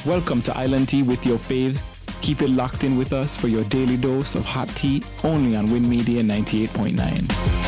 Welcome to Island Tea with your faves. Keep it locked in with us for your daily dose of hot tea, only on WINNMedia 98.9.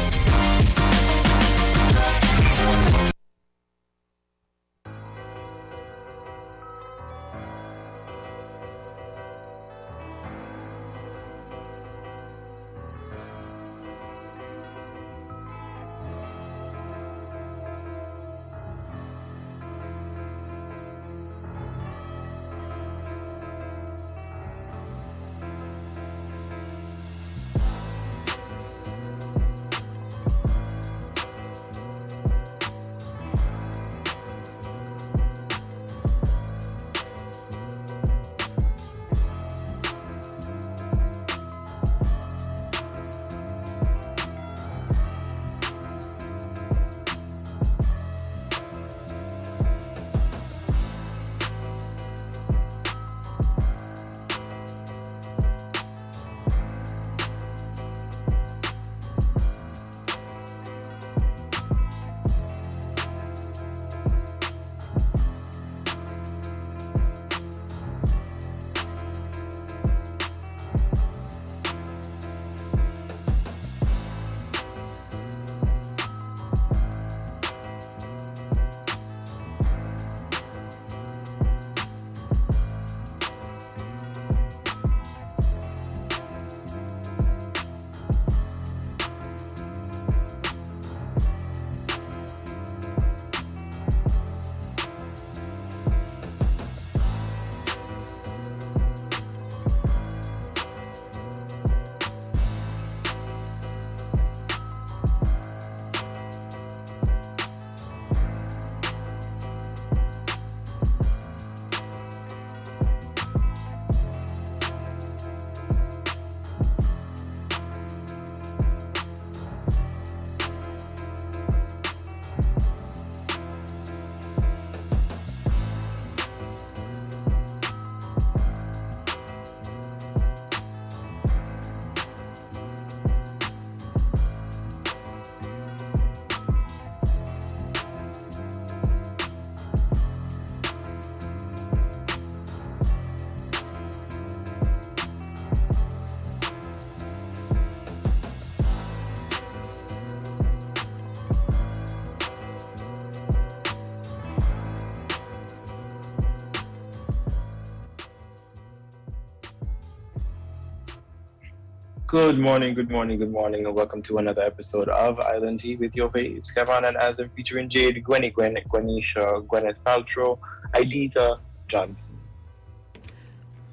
Good morning, and welcome to another episode of Island Tea with your faves, Kevon and Azem, featuring Jade, Gwenisha, Gwyneth Paltrow, Idita Johnson.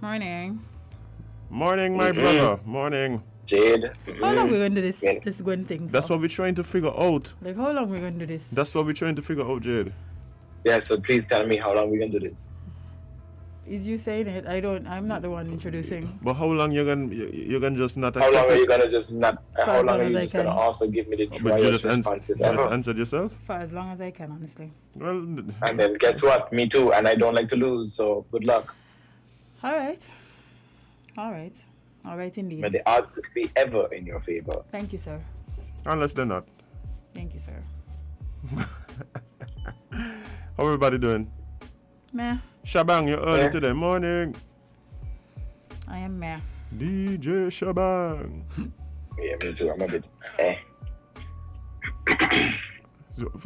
Morning. Morning, my brother. Morning. Jade. How long we going to do this Gwen thing? That's what we're trying to figure out. Like, how long we going to do this? That's what we're trying to figure out, Jade. Yeah, so please tell me how long we're going to do this. Is you saying it? I'm not the one introducing. But how long you're gonna just not accept How long are you gonna just not how long are you just gonna can. Also give me the driest responses ever? You just answered yourself? For as long as I can, honestly. Well, and then guess what? Me too, and I don't like to lose, so good luck. Alright indeed. May the odds be ever in your favor. Thank you, sir. Unless they're not. Thank you, sir. How everybody doing? Meh. Shabang, you're early today. Morning. I am meh. DJ Shabang. Yeah, me too. I'm a bit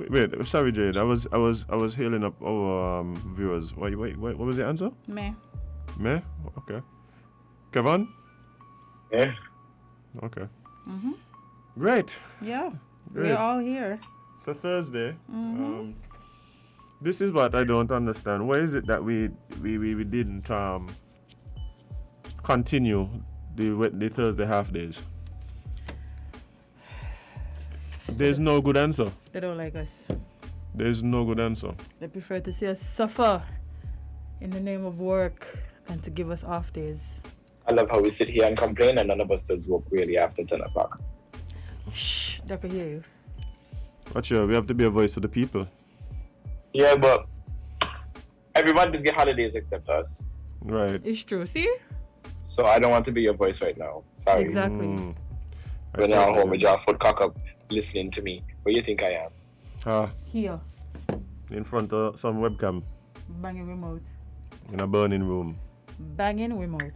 Wait, sorry, Jade. I was healing up our viewers. Wait. What was the answer? Meh. Meh? Okay. Kevon? Yeah. Okay. Mm-hmm. Great. Yeah. Great. We're all here. It's a Thursday. Mm-hmm. This is what I don't understand. Why is it that we didn't continue the Thursday half days? There's no good answer. They don't like us. There's no good answer. They prefer to see us suffer in the name of work than to give us off days. I love how we sit here and complain and none of us does work really after 10 o'clock. Shh, they can hear you. Watch out, we have to be a voice for the people. Yeah, but everyone just get holidays except us. Right. It's true, see? So I don't want to be your voice right now. Sorry. Exactly. When you're at home with your foot cock up listening to me, where you think I am? Here. In front of some webcam. Banging remote. In a burning room. Banging remote.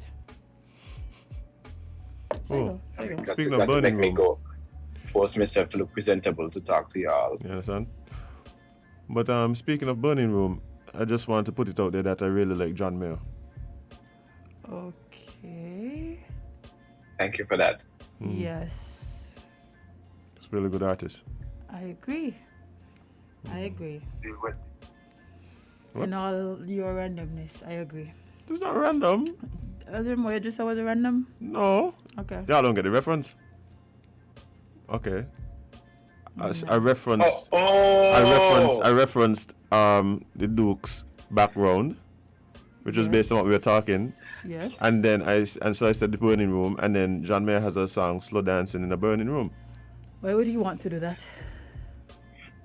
Oh. Got Speaking to of make burning me room. go force myself to look presentable to talk to y'all. You understand? But speaking of burning room, I just want to put it out there that I really like John Mayer. Okay. Thank you for that. Yes. He's a really good artist. I agree. I agree. What? In all your randomness, I agree. It's not random. Azem, what you just said was random? No. Okay. Y'all don't get the reference. Okay. I referenced. I referenced the Duke's background, which was based on what we were talking. Yes. And then so I said the burning room, and then John Mayer has a song "Slow Dancing in a Burning Room." Why would he want to do that?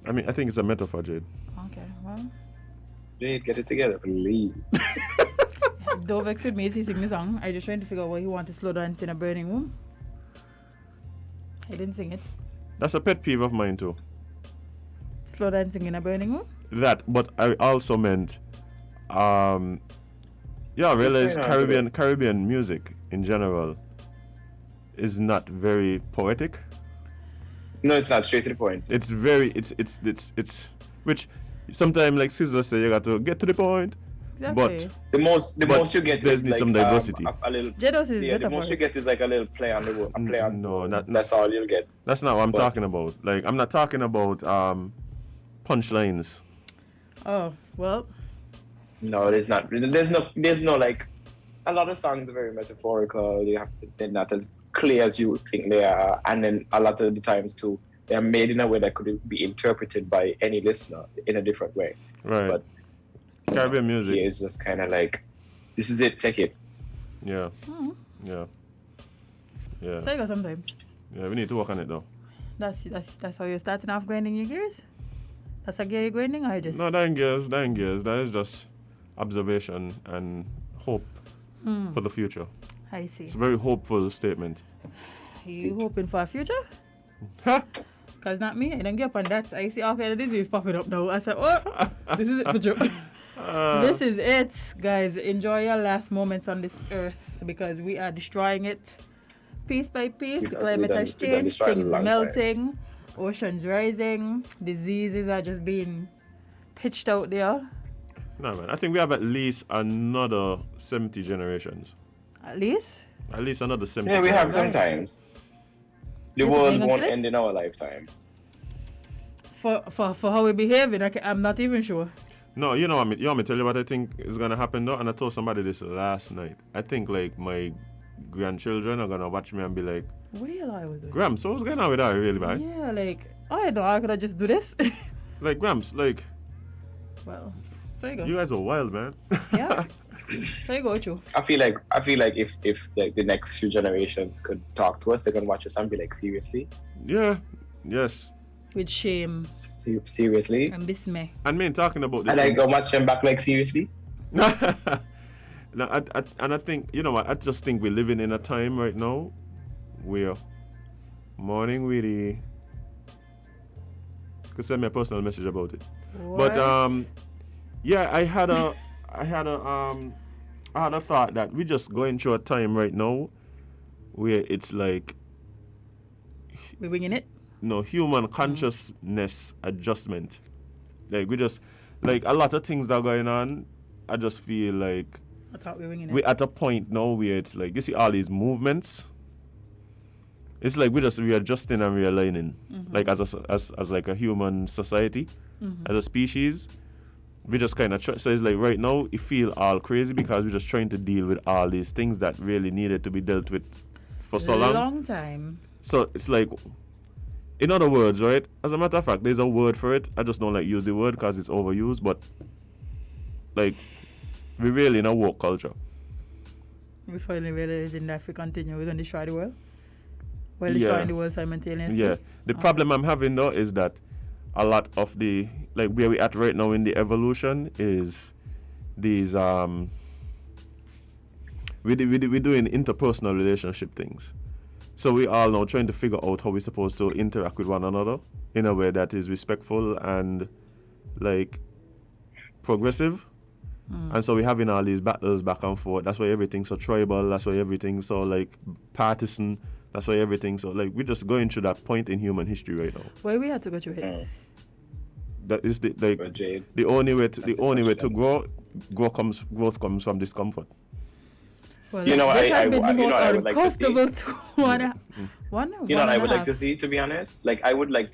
I mean, I think it's a metaphor, Jade. Okay, well. Jade, get it together, please. Don't vex with me if he sing the song. I just trying to figure out why he want to slow dance in a burning room. I didn't sing it. That's a pet peeve of mine too. Slow dancing in a burning room? That, but I also meant, yeah, I realize Caribbean music in general is not very poetic. No, it's not. Straight to the point. It's very, it's which sometimes like Sizzler say you got to get to the point. Exactly. But the most you get is like some diversity. A little. Jados is The most you get is like a little play on the word. A play on. No, that's all you'll get. That's not what I'm talking about. Like I'm not talking about punchlines. Oh, well. No, there's not. There's no like. A lot of songs are very metaphorical. They're not as clear as you think they are, and then a lot of the times too, they're made in a way that could be interpreted by any listener in a different way. Right. But Caribbean music is just kind of like, this is it, take it. Yeah. Mm. Yeah. Yeah. So you go sometimes. Yeah, we need to work on it though. That's how you're starting off grinding your gears? That's a gear you're grinding, or just? No, that ain't gears. That is just observation and hope for the future. I see. It's a very hopeful statement. You hoping for a future? Ha! Cause not me. I don't get up on that. I see all kind of disease popping up now. I said, oh, this is it for Joe. This is it, guys. Enjoy your last moments on this earth because we are destroying it piece by piece. The climate has changed. Things melting. Oceans rising. Diseases are just being pitched out there. No, man. I think we have at least another 70 generations. At least? At least another 70. Yeah, we have sometimes. The world won't end in our lifetime. For how we behaving, I'm not even sure. No, you want me to tell you what I think is gonna happen though? And I told somebody this last night. I think like my grandchildren are gonna watch me and be like, what are you like doing? Gramps, so what's going on with that really, man? Yeah, like, I know, I could have just do this. Like, Gramps, like, well, so you go. You guys are wild, man. Yeah. So you go, Chu. I feel like if like the next few generations could talk to us, they're gonna watch us and be like, seriously? Yeah. Yes. With shame. Seriously? And dismay. And me talking about this. And I go watch them back like, seriously? No, I think, you know what, I just think we're living in a time right now where morning really could send me a personal message about it. What? But yeah, I had a thought that we're just going through a time right now where it's like we're winging it? No, human consciousness adjustment. Like we just like a lot of things that are going on. I just feel like I thought we were winging it. we're at a point now where it's like you see all these movements. It's like we're just readjusting and realigning, like as like a human society, as a species. We just kind of so it's like right now it feel all crazy because we're just trying to deal with all these things that really needed to be dealt with for so long. Long time. So it's like, in other words, right? As a matter of fact, there's a word for it. I just don't like use the word because it's overused. But like, we're really in a woke culture. We finally realizing that if we continue, we're gonna destroy the world. Well, destroying the world simultaneously. Yeah. The problem I'm having though is that a lot of the like where we at right now in the evolution is these we're doing interpersonal relationship things. So we all now trying to figure out how we're supposed to interact with one another in a way that is respectful and like progressive. And so we're having all these battles back and forth. That's why everything's so tribal. That's why everything's so like partisan. That's why everything's so like we're just going through that point in human history right now. Why we had to go through it? That is the only way to growth comes from discomfort. Well, You know, this I has been the most I would like to see. uncomfortable to one. You know what I would like half. to see, to be honest? Like, I would like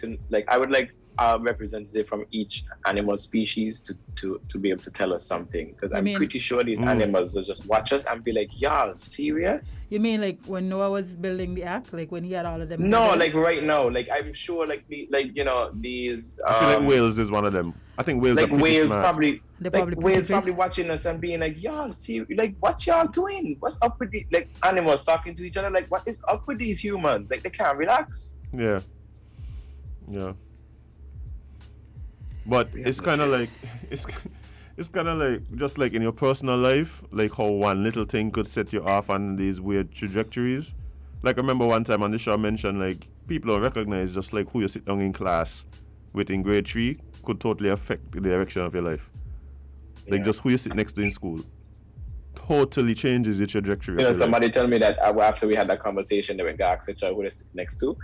a representative from each animal species to be able to tell us something. Because I'm pretty sure these animals will just watch us and be like, y'all serious? You mean like when Noah was building the ark, like when he had all of them? No, together? like right now. Like, I'm sure, these. I feel like Wales is one of them. I think Wales are pretty Wales smart. Wales probably watching us and being like, y'all see, like, what y'all doing? What's up with the animals talking to each other? Like, what is up with these humans? Like, they can't relax. Yeah. But it's kind of like it's kind of like just like in your personal life, like how one little thing could set you off on these weird trajectories. Like I remember one time on the show I mentioned like people don't recognize just like who you sit down in class with in grade 3 could totally affect the direction of your life. Like just who you sit next to in school totally changes the trajectory. You know, somebody tell me that after we had that conversation, they went to ask each other who they sit next to.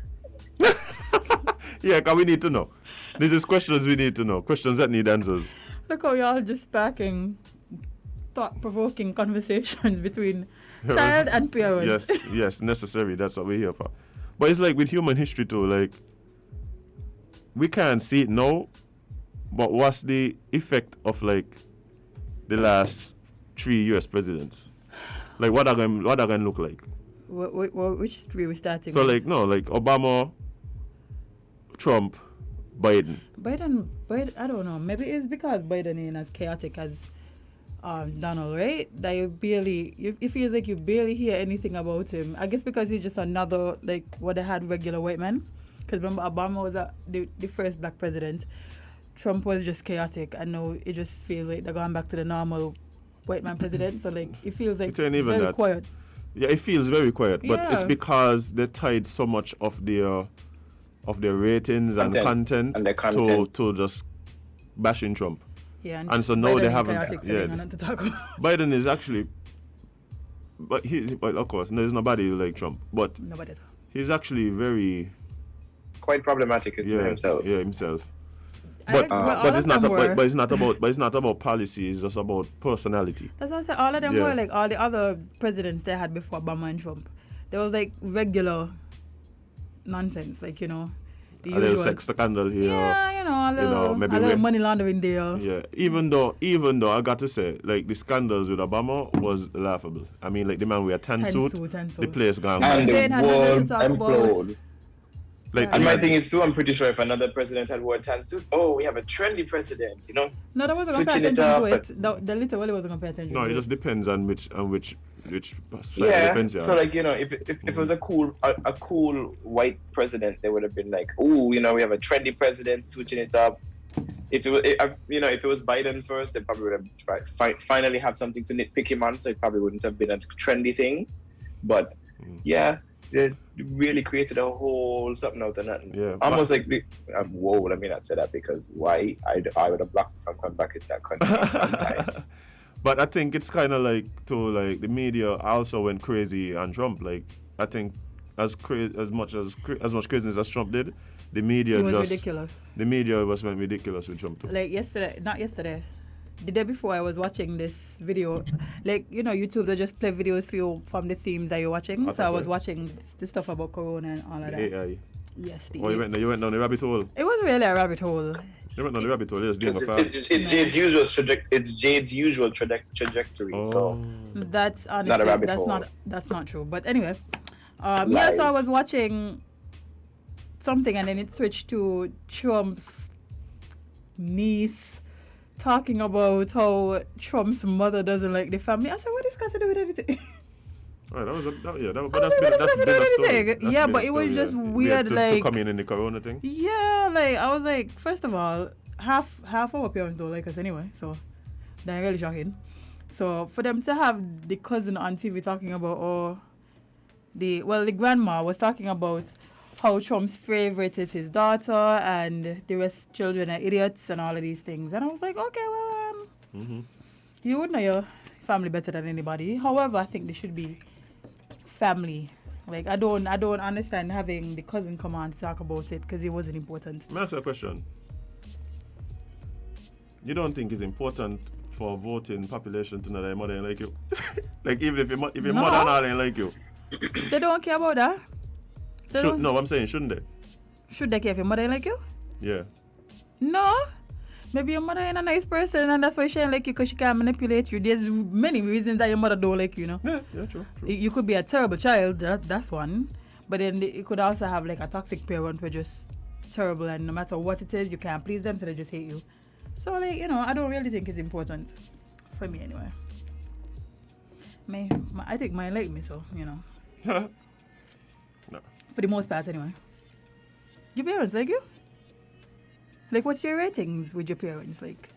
Yeah, because we need to know. This is questions we need to know. Questions that need answers. Look how y'all just sparking thought-provoking conversations between child and parent. Yes, necessary. That's what we're here for. But it's like with human history too, like we can't see it now, but what's the effect of like the last 3 US presidents? Like what are going to look like? Which three we starting? So with? like Obama, Trump, Biden. Biden, I don't know. Maybe it's because Biden ain't as chaotic as Donald, right? That it feels like you barely hear anything about him. I guess because he's just another, like, what they had regular white men. Because remember, Obama was the first black president. Trump was just chaotic. And now it just feels like they're going back to the normal white man president. So, like, it feels like very quiet. Yeah, it feels very quiet. But it's because they tied so much of their ratings and content to just bashing Trump. Yeah, and so now Biden they haven't. To talk about. Biden is actually, but of course there's nobody like Trump, but nobody. He's actually very quite problematic himself. Yeah, himself. But it's not about policy. It's just about personality. That's what I said. All of them were like all the other presidents they had before Obama and Trump. They was like regular nonsense, like, you know, the a little sex scandal here. Yeah, maybe a little money laundering there. Yeah, even though I got to say, like, the scandals with Obama was laughable. I mean, like, the man with a tan suit, the place gone. And the world implode. Like, and my thing is too, I'm pretty sure if another president had worn a tan suit, we have a trendy president, you know. No, that wasn't switching it up. The literally wasn't compared to it. No, it just depends on which so like, you know, if it was a cool white president, they would have been like, oh, you know, we have a trendy president, switching it up. If it was Biden first, they probably would have finally have something to nitpick him on, so it probably wouldn't have been a trendy thing. But they really created a whole something out of nothing. Yeah, almost like whoa, let me not say that, because why I would have blocked from coming back in that country sometime. But I think it's kind of like the media also went crazy on Trump. Like, I think as much craziness as Trump did, the media was ridiculous. The media went ridiculous with Trump too. Like not yesterday, the day before, I was watching this video. Like, you know, YouTube, they just play videos for you from the themes that you're watching. Okay, so I was watching the stuff about Corona and all of that. AI. Yes. You went down the rabbit hole. It wasn't really a rabbit hole. You went down the rabbit hole. It's Jade's usual trajectory. Oh. So that's honestly, not a rabbit hole. That's not true. But anyway, so I was watching something, and then it switched to Trump's niece talking about how Trump's mother doesn't like the family. I said, what is got to do with everything? Right, that's been a story. Yeah, but it was just weird, to come in the Corona thing. Yeah, like, I was like, first of all, half our parents don't like us anyway, so they're really shocking. So for them to have the cousin on TV talking about, the grandma was talking about how Trump's favorite is his daughter and the rest children are idiots and all of these things. And I was like, okay, well, You would know your family better than anybody. However, I think they should be family. Like I don't understand having the cousin come on to talk about it because it wasn't important. Let me ask you a question. You don't think it's important for voting population to know that your mother ain't like you? Like even if your No. mother and all ain't like you. They don't care about that. No, I'm saying shouldn't they? Should they care if your mother ain't like you? Yeah. No. Maybe your mother ain't a nice person and that's why she ain't like you because she can't manipulate you. There's many reasons that your mother don't like you, know. Yeah, true. You could be a terrible child, that's one. But then you could also have like a toxic parent who just terrible and no matter what it is, you can't please them so they just hate you. So like, you know, I don't really think it's important. For me anyway. I think mine like me, so, you know. No. For the most part anyway. Your parents like you? Like what's your ratings with your parents? Like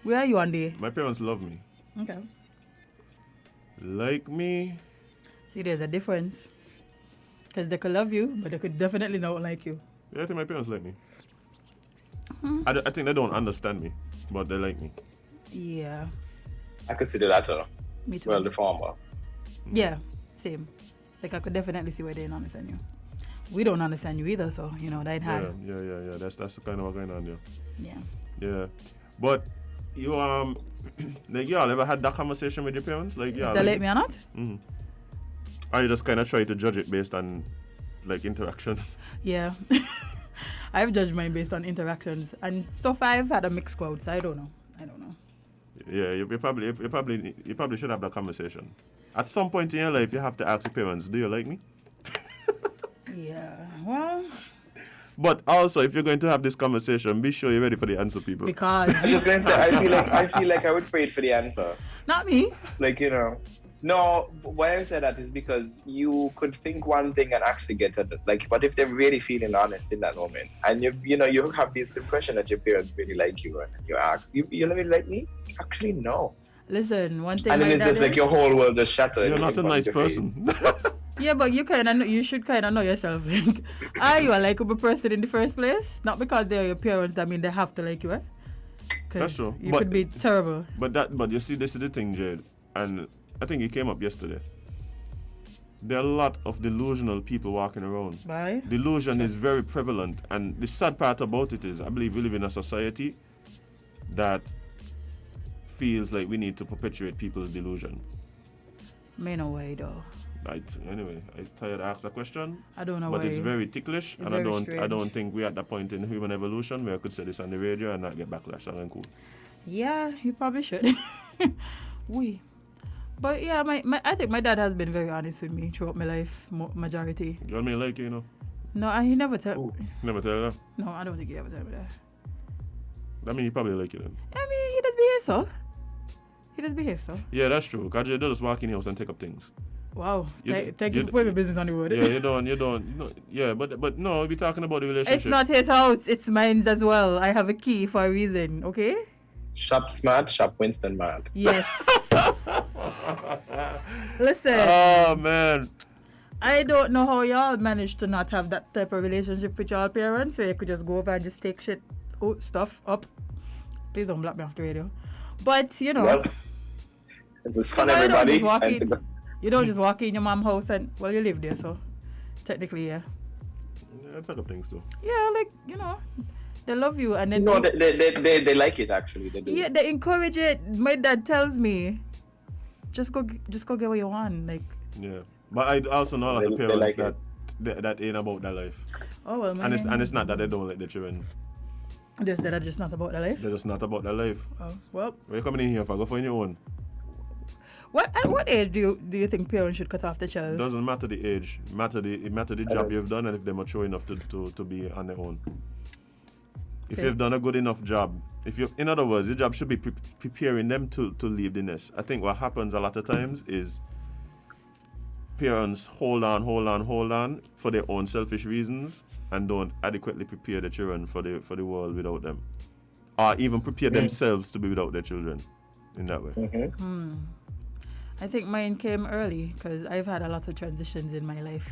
where are you on the... My parents love me. Okay. Like me? See, there's a difference. Because they could love you, but they could definitely not like you. Yeah, I think my parents like me. I think they don't understand me, but they like me. Yeah. I could see the latter. Me too. Well, the former. Yeah, same. Like I could definitely see why they don't understand you. We don't understand you either, so you know that hard. Yeah. That's the kind of what's going on there. Yeah. Yeah, but you like y'all ever had that conversation with your parents? Like yeah, They let me or not? Mm-hmm. Or you just kind of try to judge it based on like interactions? Yeah. I've judged mine based on interactions, and so far I've had a mixed crowd. So I don't know. Yeah, you probably should have that conversation. At some point in your life, you have to ask your parents, "Do you like me?" Yeah. Well. But also, if you're going to have this conversation, be sure you're ready for the answer, people. Because. I'm just gonna say, I feel like I would wait for the answer. Not me. Like, you know. No, why I say that is because you could think one thing and actually get it. Like, but if they're really feeling honest in that moment, and you have this impression that your parents really like you, and you ask, you really like me? Actually, no. Listen, one thing. And then it's just like your whole world just shattered. You're not a nice person. Yeah, but you should kind of know yourself. Like, are you a likable person in the first place? Not because they're your parents, that mean they have to like you, eh? That's true. You could be terrible. But you see, this is the thing, Jade, and I think it came up yesterday. There are a lot of delusional people walking around. Why? Delusion is very prevalent, and the sad part about it is, I believe we live in a society that feels like we need to perpetuate people's delusion. Me no way though. Anyway, I tired to ask that question. I don't know but why. it's very ticklish, and I don't think we're at that point in human evolution where I could say this on the radio and not get backlash. And cool. Yeah, you probably should. But yeah, I think my dad has been very honest with me throughout my life, majority. You want me to like you know? No, he never tell. Never tell you that? No, I don't think he ever tell me that. I mean, he probably like you then. I mean, he does behave so. Yeah, that's true. Because you don't just walk in the house and take up things. Wow. Thank you for putting my business on the road. Yeah, you don't. No, yeah, but no, we're talking about the relationship. It's not his house, it's mine as well. I have a key for a reason, okay? Shop smart, shop Winston mad. Yes. Listen. Oh, man. I don't know how y'all managed to not have that type of relationship with y'all parents where you could just go over and just take stuff up. Please don't block me off the radio. But, you know. Well, it was fun, everybody. You don't just walk in your mom's house and, well, you live there, so technically, yeah. Yeah, I take up things too. Yeah, like, you know, they love you. And then no, they like it, actually. They do. Yeah, they encourage it. My dad tells me, just go get what you want. Like. Yeah. But I also know a lot of parents that ain't about their life. Oh, well, man. And it's not that they don't like their children. They're just not about their life? They're just not about their life. Oh, well. Where you coming in here for? Go find your own. At what age do you think parents should cut off the child? Doesn't matter the age. It matter the job you've done and if they're mature enough to be on their own. If you've done a good enough job, in other words, your job should be preparing them to leave the nest. I think what happens a lot of times is parents hold on for their own selfish reasons and don't adequately prepare the children for the world without them, or even prepare themselves to be without their children in that way. Mm-hmm. I think mine came early because I've had a lot of transitions in my life.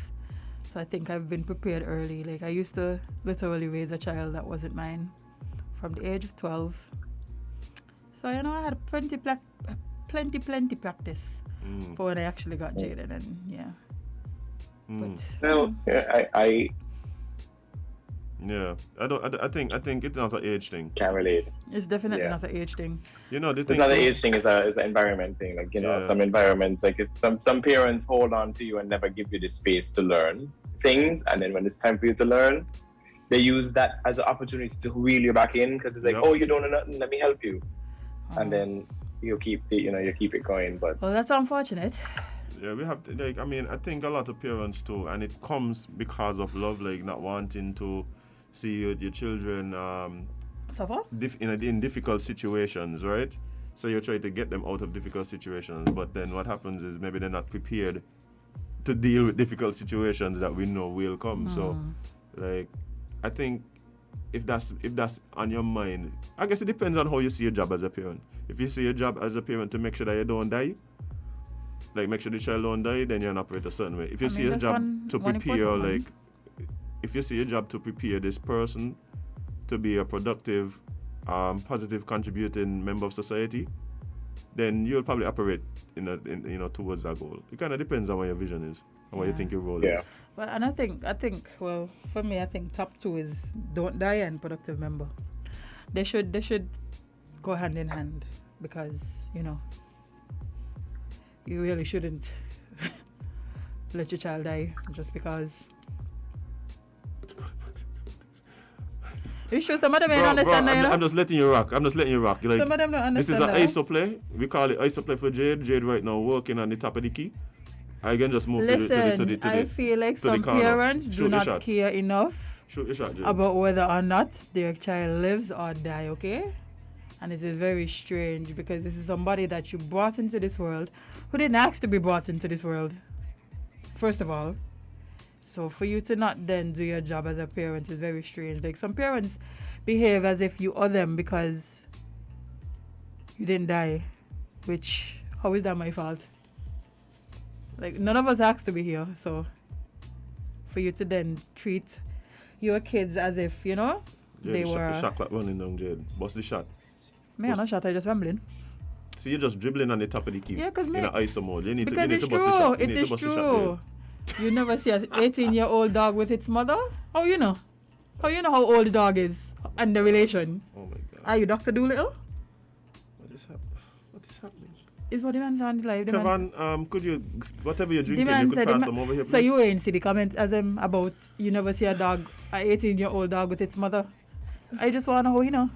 So I think I've been prepared early. Like I used to literally raise a child that wasn't mine from the age of 12. So, you know, I had plenty practice for when I actually got Jade, and yeah. But No, I I think it's not an age thing. can't relate. it's definitely not an age thing. You know, the It's thing. not an age thing, it's an environment thing. Like, you know, some environments, like some parents hold on to you and never give you the space to learn things, and then when it's time for you to learn, they use that as an opportunity to reel you back in, because it's like, oh, you don't know nothing, let me help you. And then you keep it going. But well, that's unfortunate. Yeah, we have to, like, I mean, I think a lot of parents too, and it comes because of love, like not wanting to see your children Suffer? in difficult situations, right? So you try to get them out of difficult situations, but then what happens is maybe they're not prepared to deal with difficult situations that we know will come. So, like, I think if that's on your mind, I guess it depends on how you see your job as a parent. If you see your job as a parent to make sure that you don't die, like make sure the child don't die, then you're operate a certain way. If you see your job to prepare, like, if you see your job to prepare this person to be a productive, positive, contributing member of society, then you'll probably operate towards that goal. It kind of depends on what your vision is and what you think your role is. Well, and I think, well, for me, I think top two is don't die and productive member. They should go hand in hand, because, you know, you really shouldn't let your child die just because. You sure some of them ain't understand that, you know? I'm just letting you rock. Like, some of them don't understand. This is an ISO play. We call it ISO play for Jade. Jade right now working on the top of the key. I can just move to the I feel like some parents do not care enough about whether or not their child lives or die, okay? And it is very strange, because this is somebody that you brought into this world who didn't ask to be brought into this world, first of all. So for you to not then do your job as a parent is very strange. Like, some parents behave as if you owe them because you didn't die, which, how is that my fault? Like, none of us asked to be here, so for you to then treat your kids as if, you know, they were... The shot clock running down, Jade. What's the shot? Me, I'm not shot, I just rambling. So you're just dribbling on the top of the key. Yeah, because in an ISO mode. You need to bust the shot. It is true. You never see an 18-year-old dog with its mother? How you know? How you know how old the dog is and the relation? Oh my God. Are you Dr. Doolittle? What is happening? Is what the man sound like. Kevon, could you, whatever you're drinking, you could pass some over here, please? So you ain't see the comment as about you never see a dog, an 18-year-old dog with its mother? I just want to know how you know.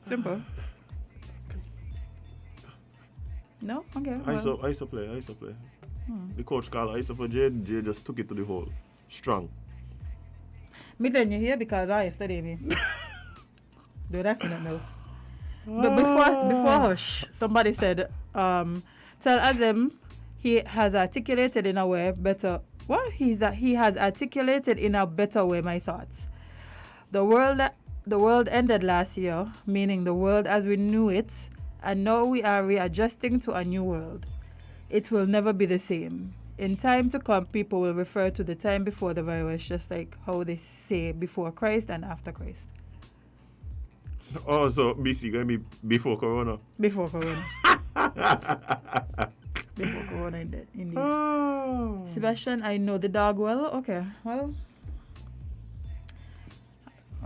Simple. No? Okay. Well. ISO play. The coach called ISO for Jade. Jade just took it to the hole. Strong. Me then you hear because I study me. Do that for nothing else. But before hush, somebody said, tell Azem he has articulated in a way better. What? He has articulated in a better way my thoughts. The world ended last year, meaning the world as we knew it, and now we are readjusting to a new world. It will never be the same. In time to come, people will refer to the time before the virus, just like how they say before Christ and after Christ. Oh, so BC going to be before Corona? Before Corona. Before Corona, indeed. Oh. Sebastian, I know the dog well. Okay, well.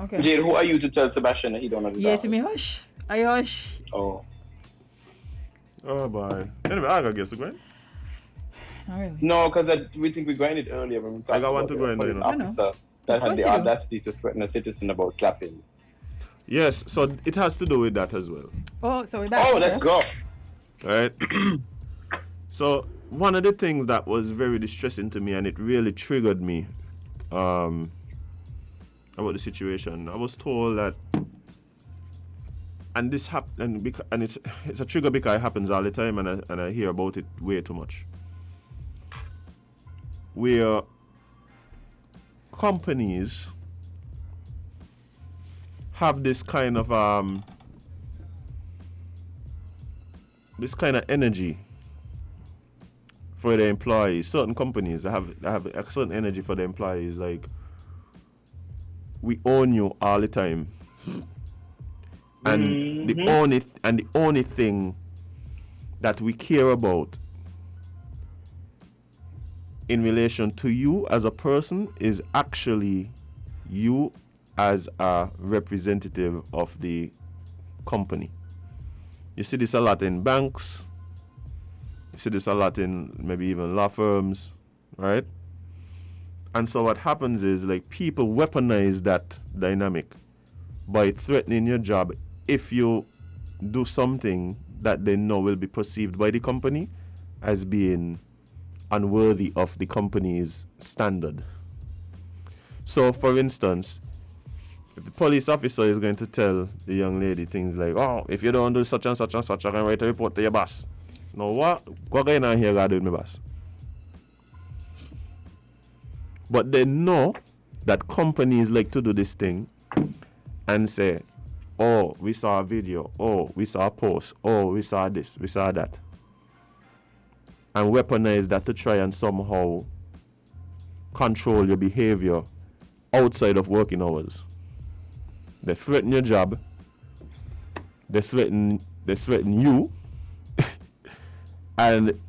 Okay. Jade, who are you to tell Sebastian that he don't know the dog? Yes, me hush. I hush. Oh. Oh, boy. Anyway, I gotta guess the grind. Not really. No, because we think we grinded earlier when we talked I got one about to grind, the police you know. officer that had the audacity to threaten a citizen about slapping. Yes, so it has to do with that as well. Oh, so we're back. Oh, let's go. Right? So one of the things that was very distressing to me, and it really triggered me about the situation, I was told that, and this happened, and it's a trigger because it happens all the time, and I hear about it way too much. Where companies have this kind of energy for their employees. Certain companies have a certain energy for their employees, like, we own you all the time, and the only thing that we care about in relation to you as a person is actually you as a representative of the company. You see this a lot in banks. You see this a lot in maybe even law firms, right? And so what happens is like people weaponize that dynamic by threatening your job if you do something that they know will be perceived by the company as being unworthy of the company's standard. So for instance, if the police officer is going to tell the young lady things like, oh, if you don't do such and such and such, I can write a report to your boss. Now what? Go going on here, God, with my boss. But they know that companies like to do this thing and say, oh, we saw a video, oh, we saw a post, oh, we saw this, we saw that. And weaponize that to try and somehow control your behavior outside of working hours. They threaten your job, they threaten you, and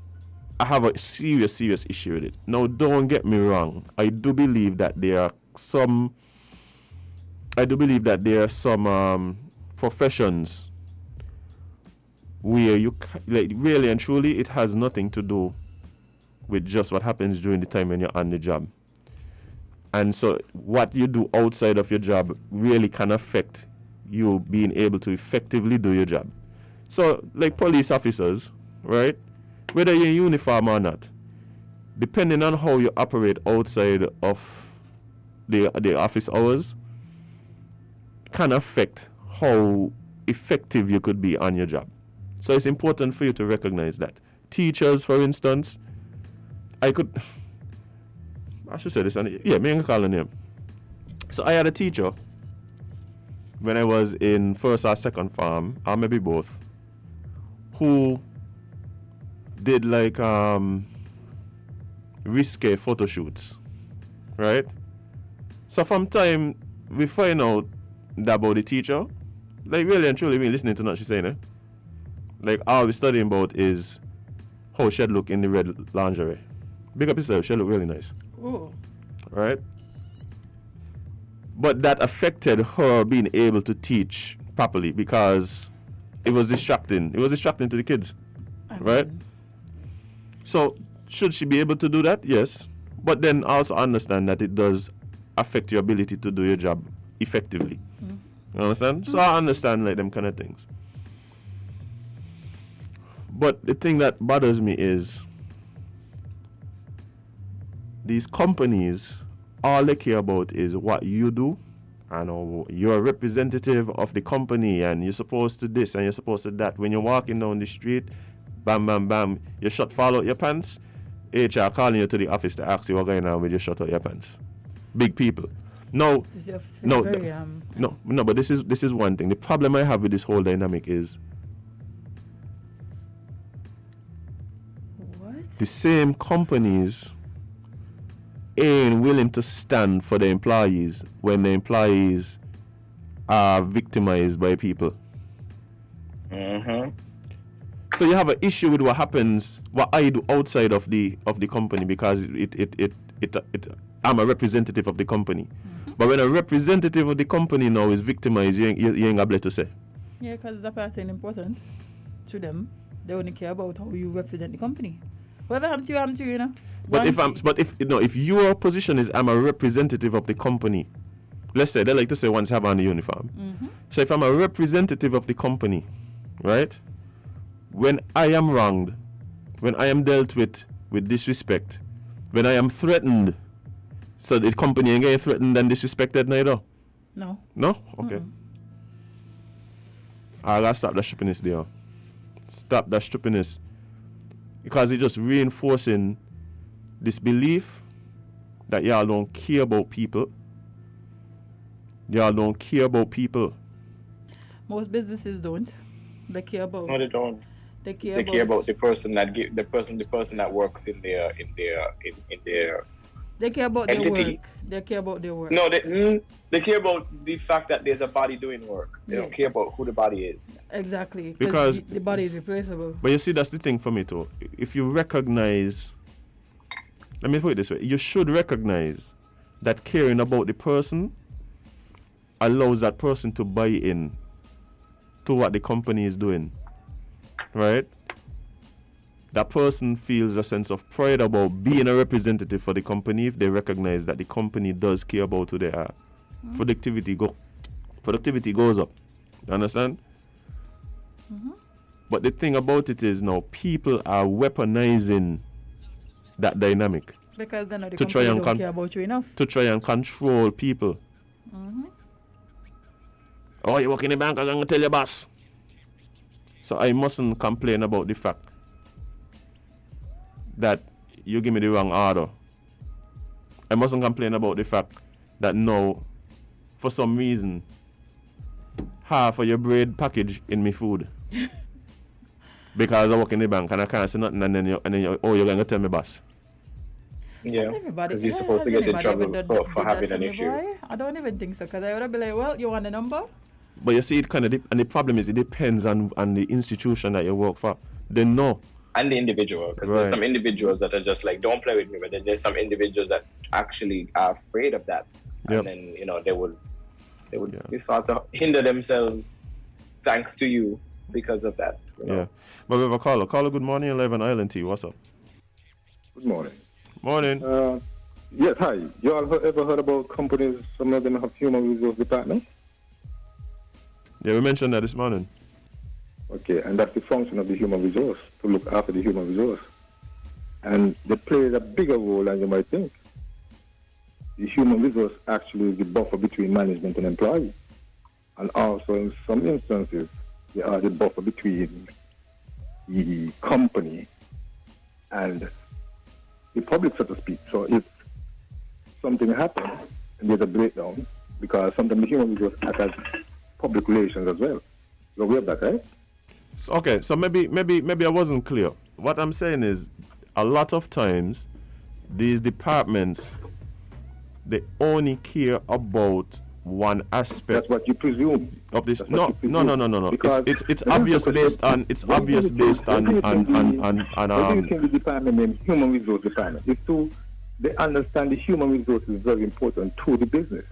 I have a serious issue with it. Now, don't get me wrong. I do believe that there are some professions where you like really and truly it has nothing to do with just what happens during the time when you're on the job. And so what you do outside of your job really can affect you being able to effectively do your job. So like police officers, right? Whether you're in uniform or not, depending on how you operate outside of the office hours, can affect how effective you could be on your job. So it's important for you to recognize that. Teachers, for instance, I should say this, yeah, me and call her name. So I had a teacher when I was in first or second farm, or maybe both, who did like risque photo shoots, right? So from time we find out about the teacher, like really and truly me listening to what she's saying, like all we're studying about is how she'd look in the red lingerie. Big up yourself, she'd look really nice. Oh. Right? But that affected her being able to teach properly because it was distracting. It was distracting to the kids. Right? So should she be able to do that? Yes. But then also understand that it does affect your ability to do your job effectively. You understand? So I understand like them kind of things. But the thing that bothers me is these companies, all they care about is what you do, and you're a representative of the company and you're supposed to this and you're supposed to that. When you're walking down the street, bam, bam, bam, your shirt fall out your pants, HR calling you to the office to ask you what's going on with your shirt out your pants. Big people. No, but this is one thing. The problem I have with this whole dynamic is the same companies ain't willing to stand for the employees when the employees are victimized by people. Mm-hmm. So you have an issue with what happens, what I do outside of the company because I'm a representative of the company. But when a representative of the company now is victimized, you ain't able to say. Yeah, because that part is important to them. They only care about how you represent the company. Whatever happened to you, you know. If your position is I'm a representative of the company, let's say they like to say once have on the uniform. Mm-hmm. So if I'm a representative of the company, right? When I am wronged, when I am dealt with disrespect, when I am threatened, so the company ain't getting threatened and disrespected neither? No. No? Okay. I gotta stop that stupidness there. Stop that stupidness. Because it's just reinforcing this belief that y'all don't care about people. Y'all don't care about people. Most businesses don't. They care about. No, they don't. They care about the person that works in their They care about their entity. work. They care about their work. No, they care about the fact that there's a body doing work. They don't care about who the body is. Exactly. Because the body is replaceable. But you see, that's the thing for me too. If you recognize, let me put it this way: you should recognize that caring about the person allows that person to buy in to what the company is doing, right? That person feels a sense of pride about being a representative for the company if they recognize that the company does care about who they are. Productivity goes up. You understand? But the thing about it is now people are weaponizing that dynamic Because then the to company try and don't care about you enough. to try and control people. Oh, you work in the bank, I'm gonna tell your boss. So I mustn't complain about the fact that you give me the wrong order. I mustn't complain about the fact that now, for some reason, half of your bread package in me food. Because I work in the bank and I can't say nothing, and then you're going to tell me boss. Yeah, Everybody, because you're supposed to get in trouble for having an issue. I don't even think so, because I would be like, well, you want a number? But you see, it kind of, and the problem is it depends on the institution that you work for. They know. And the individual, because there's some individuals that are just like, don't play with me, but then there's some individuals that actually are afraid of that. And then, they would sort of hinder themselves thanks to you because of that. Yeah. But we have a caller. Caller, good morning, 11 Island T. What's up? Good morning. Morning. Yes, hi. You all ever heard about companies, some of them have human resource department? Yeah, we mentioned that this morning. Okay, and that's the function of the human resource, to look after the human resource. And they play a bigger role than you might think. The human resource actually is the buffer between management and employee. And also in some instances, they are the buffer between the company and the public, so to speak. So if something happens and there's a breakdown, because sometimes the human resource acts as public relations as well. You're aware of that, right? Okay, so maybe I wasn't clear. What I'm saying is, a lot of times, these departments, they only care about one aspect. That's what you presume. Of this. That's No. Because It's obvious based on. It's obvious based on. What do you think the department named Human Resource Department? It's to they understand the human resource is very important to the business.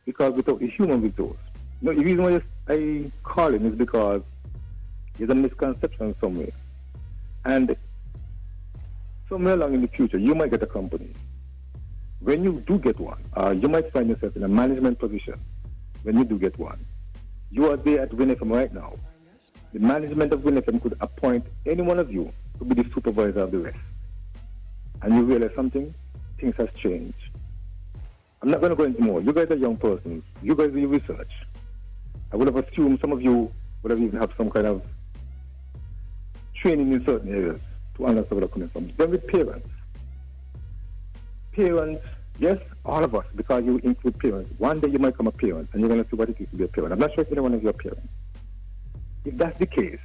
Because without the human resource, the reason why I call him is because there's a misconception somewhere. And somewhere along in the future, you might get a company. When you do get one, you might find yourself in a management position. When you do get one, you are there at WINNFM right now. The management of WINNFM could appoint any one of you to be the supervisor of the rest. And you realize something, things has changed. I'm not going to go into more. You guys are young persons. You guys do your research. I would have assumed some of you would have even have some kind of training in certain areas to understand where they're coming from. Then with parents. Parents, yes, all of us, because you include parents. One day you might become a parent and you're going to see what it is to be a parent. I'm not sure if anyone of you are parents. If that's the case,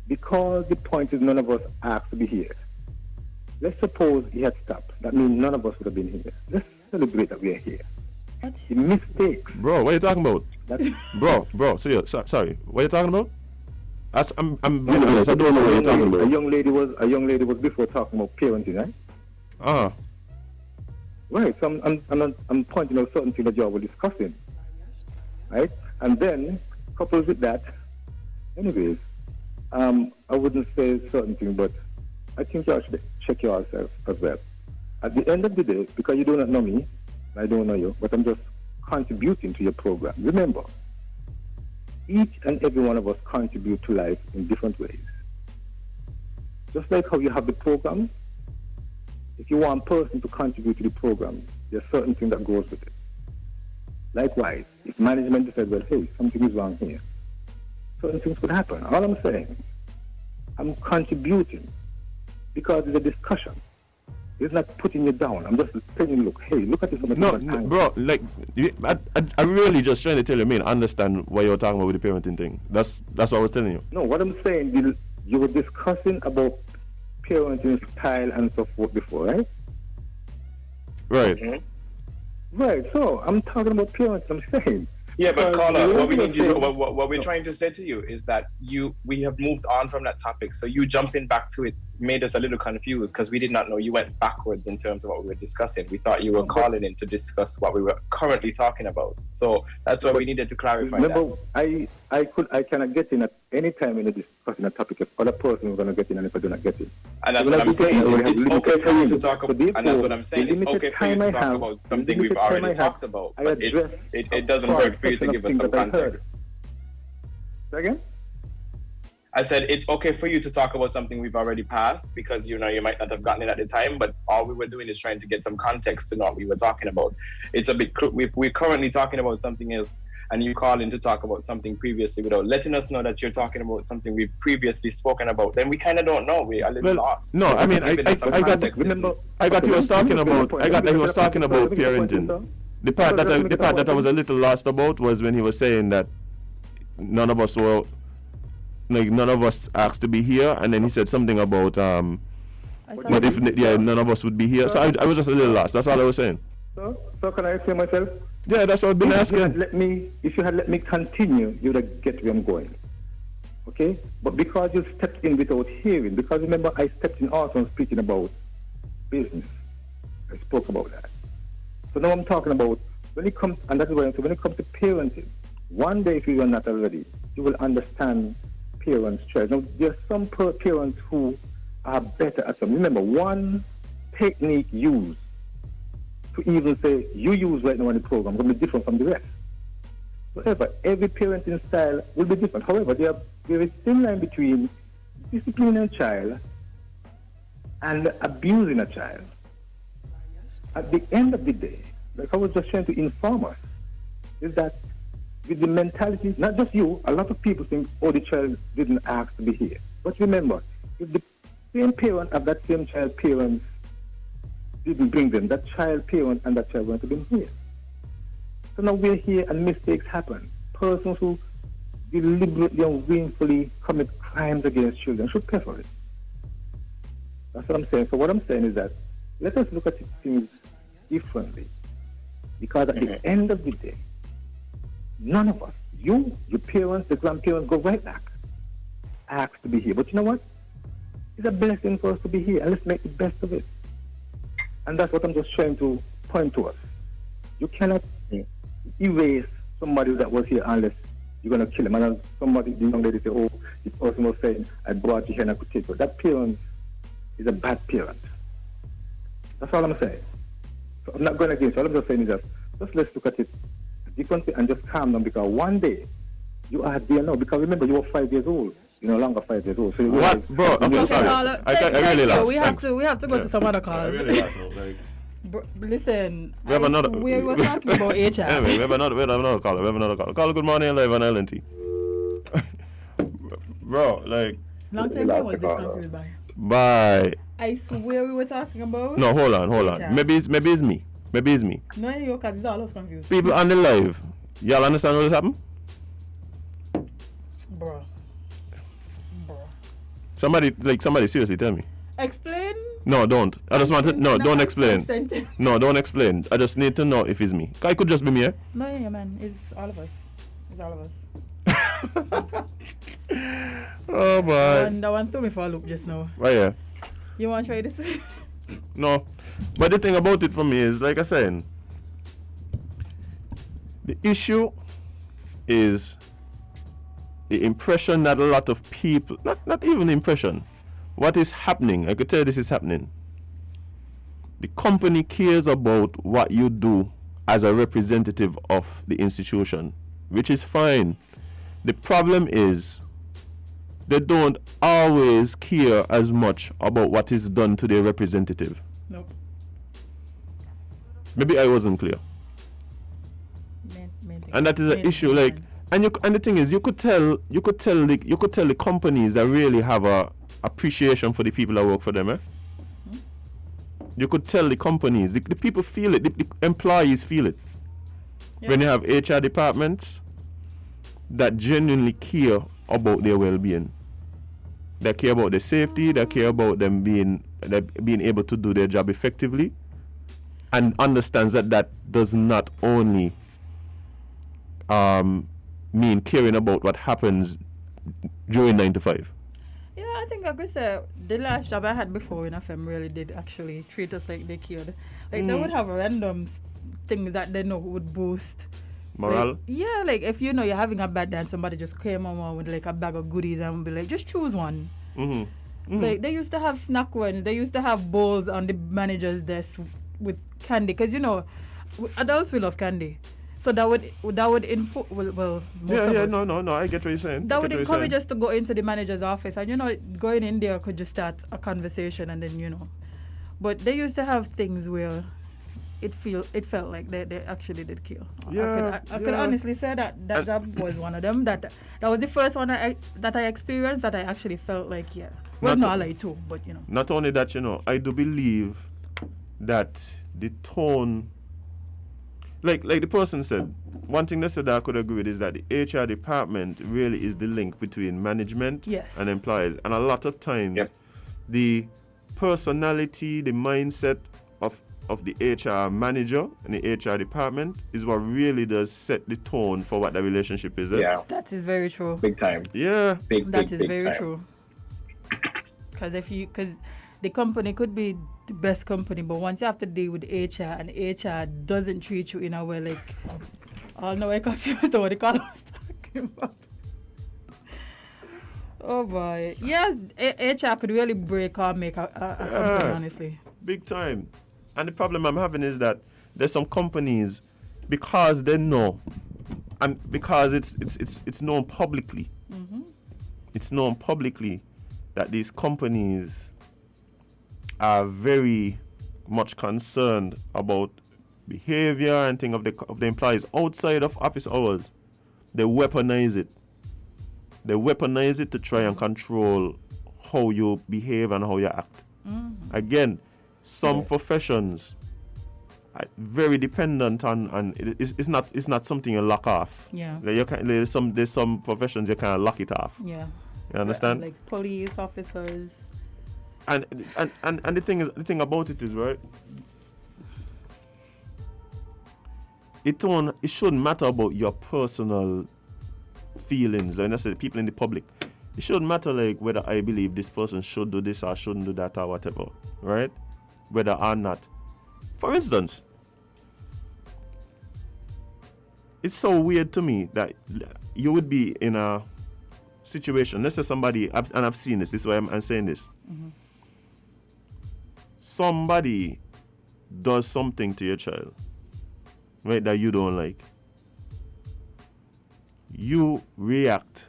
because the point is none of us asked to be here, let's suppose he had stopped. That means none of us would have been here. Let's celebrate that we are here. What? The mistakes. Bro, what are you talking about? Bro, sorry. What are you talking about? I'm being honest, I don't know what you're talking about. A young lady was before talking about parenting, right? Uh-huh. Right, so I'm pointing out certain things that you all were discussing. Right? And then, coupled with that, anyways, I wouldn't say certain things, but I think you all should check yourself as well. At the end of the day, because you do not know me, I don't know you, but I'm just contributing to your program. Remember, each and every one of us contribute to life in different ways. Just like how you have the program, if you want a person to contribute to the program, there's certain thing that goes with it. Likewise, if management decides, well, hey, something is wrong here, certain things could happen. All I'm saying, I'm contributing because it's a discussion. It's not putting you down. I'm just telling you, look, hey, look at this from a different angle. Bro, like, I'm really just trying to tell you, man, understand what you're talking about with the parenting thing. That's what I was telling you. No, what I'm saying, you were discussing about parenting style and so forth before, right? Right. Mm-hmm. Right. So I'm talking about parents. I'm saying. Yeah, but caller, what we need to do, saying, what we're trying to say to you is that we have moved on from that topic. So you jumping back to it made us a little confused because we did not know you went backwards in terms of what we were discussing. We thought you were calling in to discuss what we were currently talking about. So that's why we needed to clarify remember, that. I cannot get in at any time in a discussing a topic if other person is going to get in and if I do not get in. And that's what I'm saying. It's okay for you to talk about, and that's what I'm saying. It's okay for you to talk about something we've already talked about, but it doesn't hurt for you to give us some context. Again? I said it's okay for you to talk about something we've already passed because you might not have gotten it at the time, but all we were doing is trying to get some context to know what we were talking about. It's a bit we're currently talking about something else, and you call in to talk about something previously without letting us know that you're talking about something we've previously spoken about. Then we kind of don't know. We're a little lost. No, so I mean I got he was talking about. I got that he was talking about parenting. The part that I was a little lost about was when he was saying that none of us asked to be here, and then he said something about what if none of us would be here. So I was just a little lost. That's all I was saying. So can I explain myself? Yeah, that's what I've been asking. If you had let me continue, you would have get where I'm going. Okay? But because you stepped in without hearing, because remember I stepped in also speaking about business. I spoke about that. So now I'm talking about when it comes, and that's what I'm saying, when it comes to parenting, one day if you are not already, you will understand parents' choice. Now, there are some parents who are better at some. Remember, one technique used to even say you use right now in the program will be different from the rest. However, every parenting style will be different. However, there is a thin line between disciplining a child and abusing a child. At the end of the day, like I was just trying to inform us, is that with the mentality, not just you, a lot of people think, oh, the child didn't ask to be here. But remember, if the same parent of that same child parents didn't bring them, that child parent and that child wouldn't have been here. So now we're here and mistakes happen. Persons who deliberately and willfully commit crimes against children should pay for it. That's what I'm saying. So what I'm saying is that let us look at things differently. Because at the end of the day, none of us, your parents, the grandparents, go right back, asked to be here. But you know what? It's a blessing for us to be here, and let's make the best of it. And that's what I'm just trying to point to us. You cannot erase somebody that was here unless you're going to kill him. And somebody, the young lady say, oh, the person was saying, I brought you here and I could take you. That parent is a bad parent. That's all I'm saying. So I'm not going against you. All I'm just saying is that just let's look at it differently and just calm down, because one day you are there now. Because remember, you were 5 years old. You're no longer 5 years old. So you what, bro? I'm sorry. I really lost. We have to go to some other calls. I really lost. Bro, listen, we have another. We were talking about HR. Anyway, we have another caller. Caller, good morning, live on LNT. Bro, like. Long time ago was this confused by. Bye. I swear we were talking about. No, hold on. Maybe it's me. No, you because it's all of confused. People on the live, y'all understand what has happened? Bro. Somebody seriously tell me. Explain. No, don't. I just want to. No, don't explain. No, don't explain. I just need to know if it's me. It could just be me, eh? No, yeah, man. It's all of us. Oh, boy. That one threw me for a loop just now. Right, yeah. You want to try this? No. But the thing about it for me is, like I said, the issue is the impression that a lot of people, not even impression, what is happening, I could tell you this is happening. The company cares about what you do as a representative of the institution, which is fine. The problem is they don't always care as much about what is done to their representative. Nope. Maybe I wasn't clear. And that is an issue, like, and the thing is, you could tell the companies that really have a appreciation for the people that work for them, eh? You could tell the companies, the people feel it, the employees feel it. Yeah. When you have HR departments that genuinely care about their well-being. They care about their safety, they care about them being able to do their job effectively. and understands that that does not only mean caring about what happens during 9 to 5. Yeah, I think like I said, the last job I had before in FM really did actually treat us like they cared. Like they would have random things that they know would boost Morale? Like, yeah, like if you know you're having a bad day and somebody just came on with like a bag of goodies and be like, just choose one. Like they used to have snack ones. They used to have bowls on the manager's desk with candy, because you know adults will love candy. So that would well most of us, no, I get what you're saying. That would encourage us to go into the manager's office, and you know, going in there could just start a conversation, and then you know. But they used to have things where it felt like they actually did care. Yeah, I could honestly say that job was one of them. That was the first one that I experienced that I actually felt like, yeah. Well, no, I lie too, but you know. Not only that, you know, I do believe that the tone, like the person said, one thing they said that I could agree with is that the HR department really is the link between management and employees. And a lot of times, the personality, the mindset of the HR manager and the HR department is what really does set the tone for what the relationship is. Yeah. That is very true. Big time. Yeah. Big very time. True. Because the company could be the best company, but once you have to deal with HR and HR doesn't treat you in a way like, oh no, I confused what the call was talking about. Oh boy. Yeah, HR could really break or make a company, honestly. Big time. And the problem I'm having is that there's some companies, because they know, and because it's known publicly, it's known publicly that these companies are very much concerned about behavior and thing of the employees outside of office hours. They weaponize it. They weaponize it to try and control how you behave and how you act. Again, some professions are very dependent on it's not something you lock off. Yeah. Like you can, there's some professions you can't lock it off. Yeah. You understand? Like police officers. And the thing about it is, right, it shouldn't matter about your personal feelings. Like I said, people in the public, it shouldn't matter like whether I believe this person should do this or shouldn't do that or whatever, right? Whether or not. For instance, it's so weird to me that you would be in a situation, let's say somebody, and I've seen this is why I'm saying this. Somebody does something to your child, right, that you don't like. You react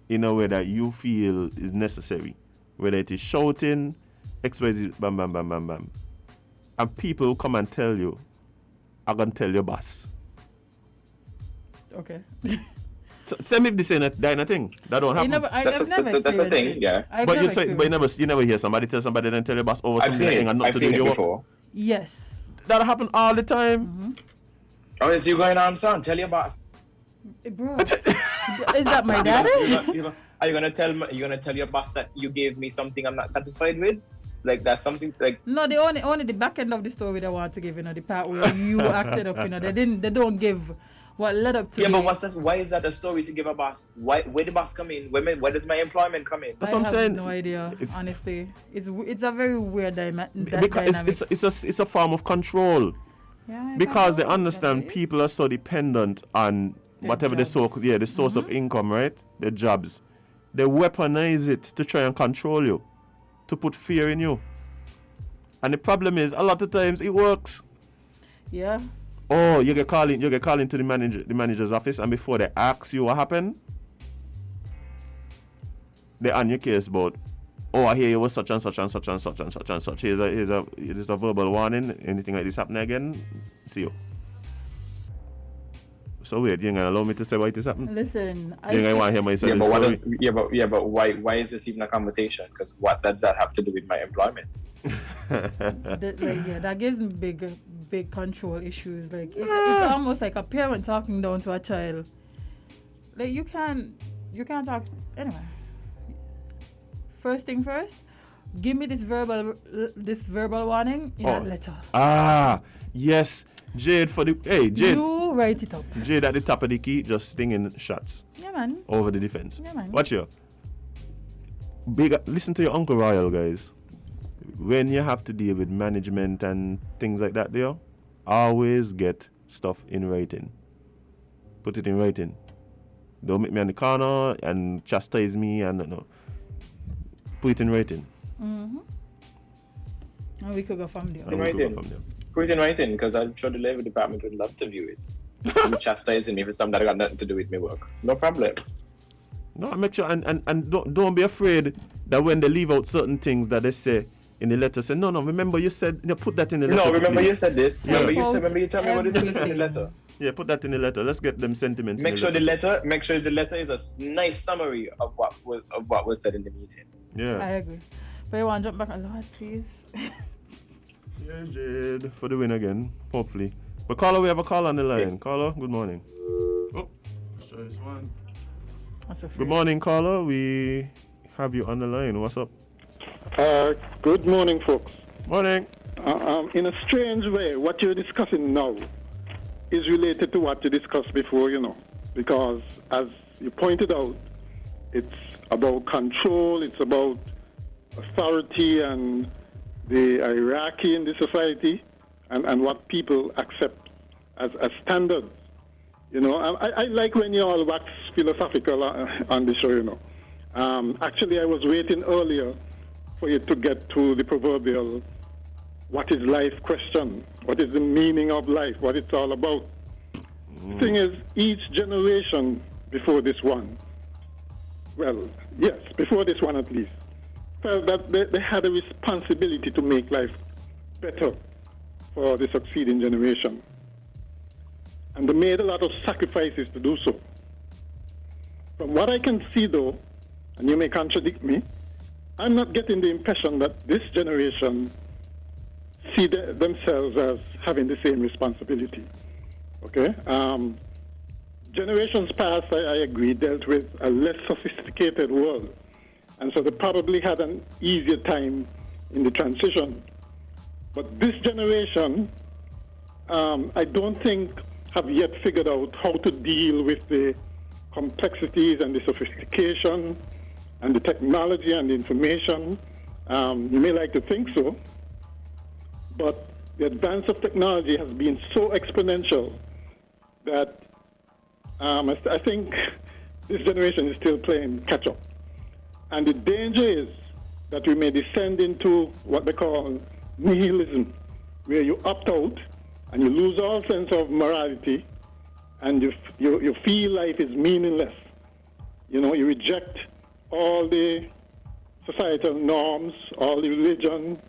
in a way that you feel is necessary, whether it is shouting, XYZ, bam, bam, bam, bam, bam. And people will come and tell you, I'm going to tell your boss. Okay. So, tell me if this ain't a thing. That don't happen. That's the thing, yeah. But you never hear somebody tell somebody then tell your boss over something and not to do your work. Before. Yes. That happen all the time. Oh, is you going on, son? Tell your boss. Bro, is that my daddy? Are you gonna tell your boss that you gave me something I'm not satisfied with? Like that's something like. No, they only the back end of the story they want to give, you know, the part where you acted up, you know, they don't give what led up to. Yeah, but what's this? Why is that a story to give a boss? Where the boss come in? Where does my employment come in? That's what I'm saying. I have no idea. Honestly, it's a very weird dynamic. Because it's a form of control. Yeah, because they understand people are so dependent on whatever the source of income, right? Their jobs. They weaponize it to try and control you, to put fear in you. And the problem is, a lot of times it works. Yeah. Oh, you get called into the manager's office, and before they ask you what happened, they on your case about, oh, I hear you was such and such and such and such and such and such. Here's a verbal warning. Anything like this happen again, see you. So weird. You ain't gonna allow me to say why this happened? Listen, you ain't gonna want to hear myself. But why is this even a conversation? Because what does that have to do with my employment? That gives me big control issues. Like it's almost like a parent talking down to a child. Like you can't talk anyway. First thing first, give me this verbal warning in a letter. Ah, yes. Jade Jade. You write it up. Jade at the top of the key, just stinging shots. Yeah, man. Over the defense. Yeah, man. Watch you. Listen to your Uncle Royal, guys. When you have to deal with management and things like that there, always get stuff in writing. Put it in writing. Don't make me on the corner and chastise me and no. Put it in writing. Mm-hmm. And we could go from there. Put it in writing, because I'm sure the labor department would love to view it. You chastising me for something that got nothing to do with my work. No problem. No, make sure and don't be afraid that when they leave out certain things that they say in the letter, say no, remember you said put that in the letter. No, remember please. you said this. Yeah. Remember you tell me what it is in the letter. Yeah, put that in the letter. Let's get them sentiments. Make sure the letter is a nice summary of what was said in the meeting. Yeah. I agree. But you want to jump back a lot, please? Yeah, Jade for the win again, hopefully. But caller, we have a call on the line. Yeah. Caller, good morning. Oh, let's try this one. Good morning, caller. We have you on the line. What's up? Good morning, folks. Morning. In a strange way, what you're discussing now is related to what you discussed before, because as you pointed out, it's about control, it's about authority and the hierarchy in the society and what people accept as standards. I like when you all wax philosophical on the show, Actually, I was waiting earlier for you to get to the proverbial what is life question. What is the meaning of life? What it's all about. The thing is, each generation before this one, before this one at least, felt that they had a responsibility to make life better for the succeeding generation. And they made a lot of sacrifices to do so. From what I can see, though, and you may contradict me, I'm not getting the impression that this generation see themselves as having the same responsibility. Okay? Generations past, I agree, dealt with a less sophisticated world. And so they probably had an easier time in the transition. But this generation, I don't think have yet figured out how to deal with the complexities and the sophistication and the technology and the information. You may like to think so, but the advance of technology has been so exponential that I think this generation is still playing catch-up. And the danger is that we may descend into what they call nihilism, where you opt out and you lose all sense of morality and you feel life is meaningless. You reject all the societal norms, all the religion,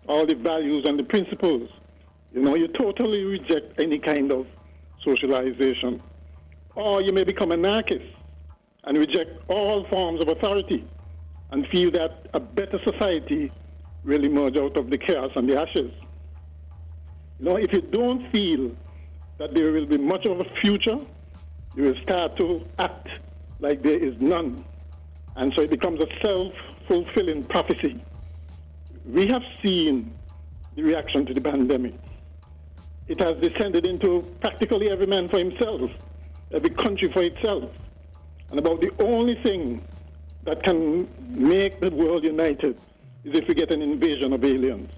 all the values and the principles. You totally reject any kind of socialization. Or you may become an anarchist and reject all forms of authority and feel that a better society will emerge out of the chaos and the ashes. If you don't feel that there will be much of a future, you will start to act like there is none. And so it becomes a self-fulfilling prophecy. We have seen the reaction to the pandemic. It has descended into practically every man for himself, every country for itself. And about the only thing that can make the world united is if we get an invasion of aliens.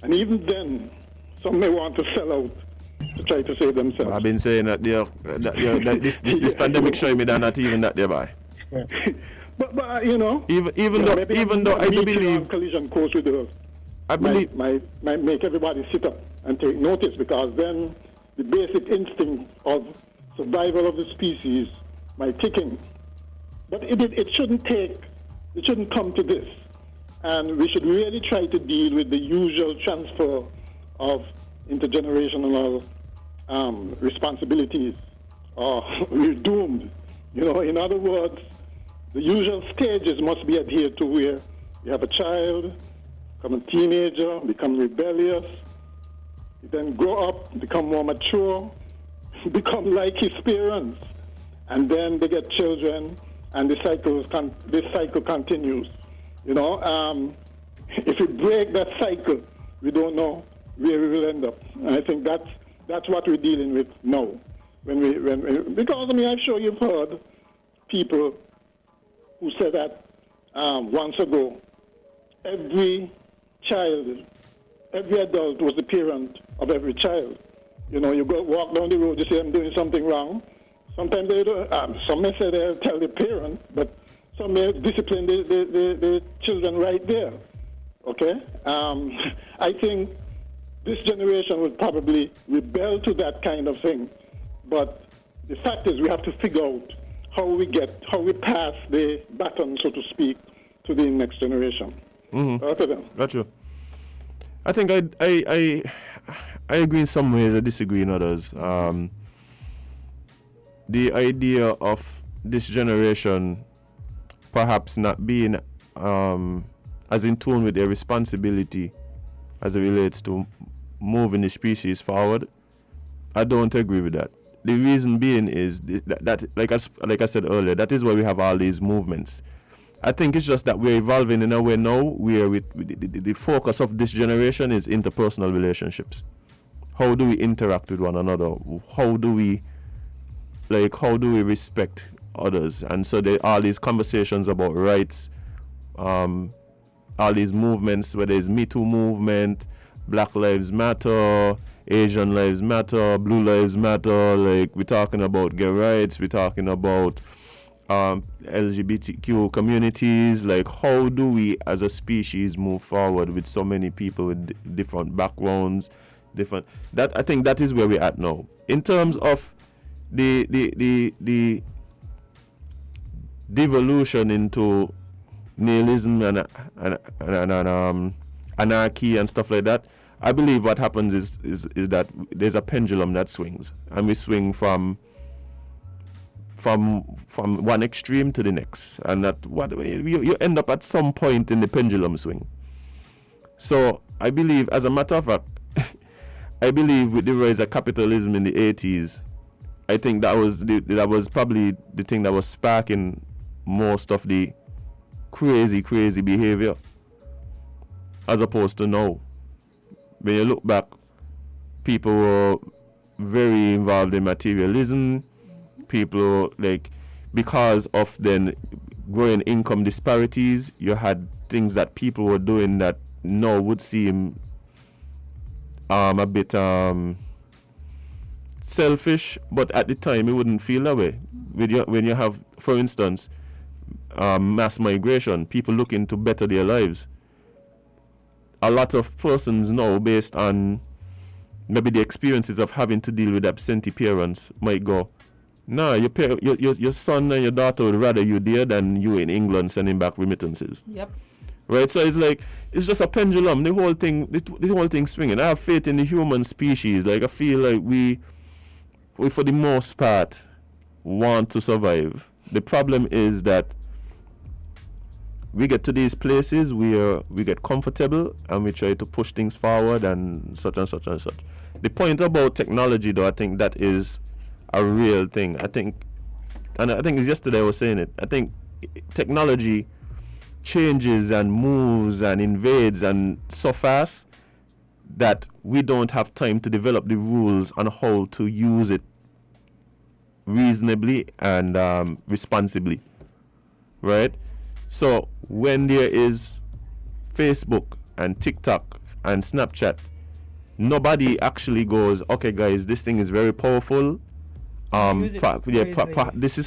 And even then, some may want to sell out to try to save themselves. I've been saying that this pandemic showing me that not even that there, boy. But even though I do believe collision course with Earth, I believe might make everybody sit up and take notice, because then the basic instinct of survival of the species might kick in. But it shouldn't come to this. And we should really try to deal with the usual transfer of intergenerational responsibilities, or we're doomed. In other words, the usual stages must be adhered to, where you have a child, become a teenager, become rebellious, you then grow up, become more mature, become like his parents, and then they get children, and this cycle continues. if we break that cycle, we don't know where we will end up. And I think that's what we're dealing with now. Because I mean, I'm sure you've heard people who said that once ago, every adult was the parent of every child. You know, you go walk down the road, you say, I'm doing something wrong. Sometimes they do, some may say they'll tell the parent, but some may discipline the children right there. Okay? I think this generation would probably rebel to that kind of thing. But the fact is we have to figure out how we pass the baton, so to speak, to the next generation. Mm-hmm. Got you. I think I agree in some ways, I disagree in others. The idea of this generation perhaps not being as in tune with their responsibility as it relates to moving the species forward, I don't agree with that. The reason being is that like I said earlier, that is why we have all these movements. I think it's just that we're evolving in a way now where the focus of this generation is interpersonal relationships. How do we interact with one another? How do we respect others? And so there are all these conversations about rights, all these movements, whether it's Me Too movement, Black Lives Matter, Asian Lives Matter, Blue Lives Matter, like we're talking about gay rights, we're talking about LGBTQ communities. Like, how do we as a species move forward with so many people with different backgrounds, I think that is where we're at now. In terms of the devolution into nihilism and anarchy and stuff like that, I believe what happens is that there's a pendulum that swings, and we swing from one extreme to the next, and that you end up at some point in the pendulum swing. So I believe, as a matter of fact, I believe with the rise of capitalism in the 80s, I think that was probably the thing that was sparking most of the crazy behavior, as opposed to now. When you look back, people were very involved in materialism. People, like, because of then growing income disparities, you had things that people were doing that now would seem a bit selfish, but at the time it wouldn't feel that way. When you have, for instance, mass migration, people looking to better their lives. A lot of persons now, based on maybe the experiences of having to deal with absentee parents, might go, nah, your son and your daughter would rather you there than you in England sending back remittances. Yep. Right, so it's just a pendulum. The whole thing swinging. I have faith in the human species. Like, I feel like we for the most part want to survive. The problem is that we get to these places where we get comfortable and we try to push things forward and such and such and such. The point about technology, though, I think that is a real thing. I think it's yesterday I was saying it. I think technology changes and moves and invades and so fast that we don't have time to develop the rules on how to use it reasonably and responsibly, right? So when there is Facebook and TikTok and Snapchat, nobody actually goes, okay guys, this thing is very powerful. This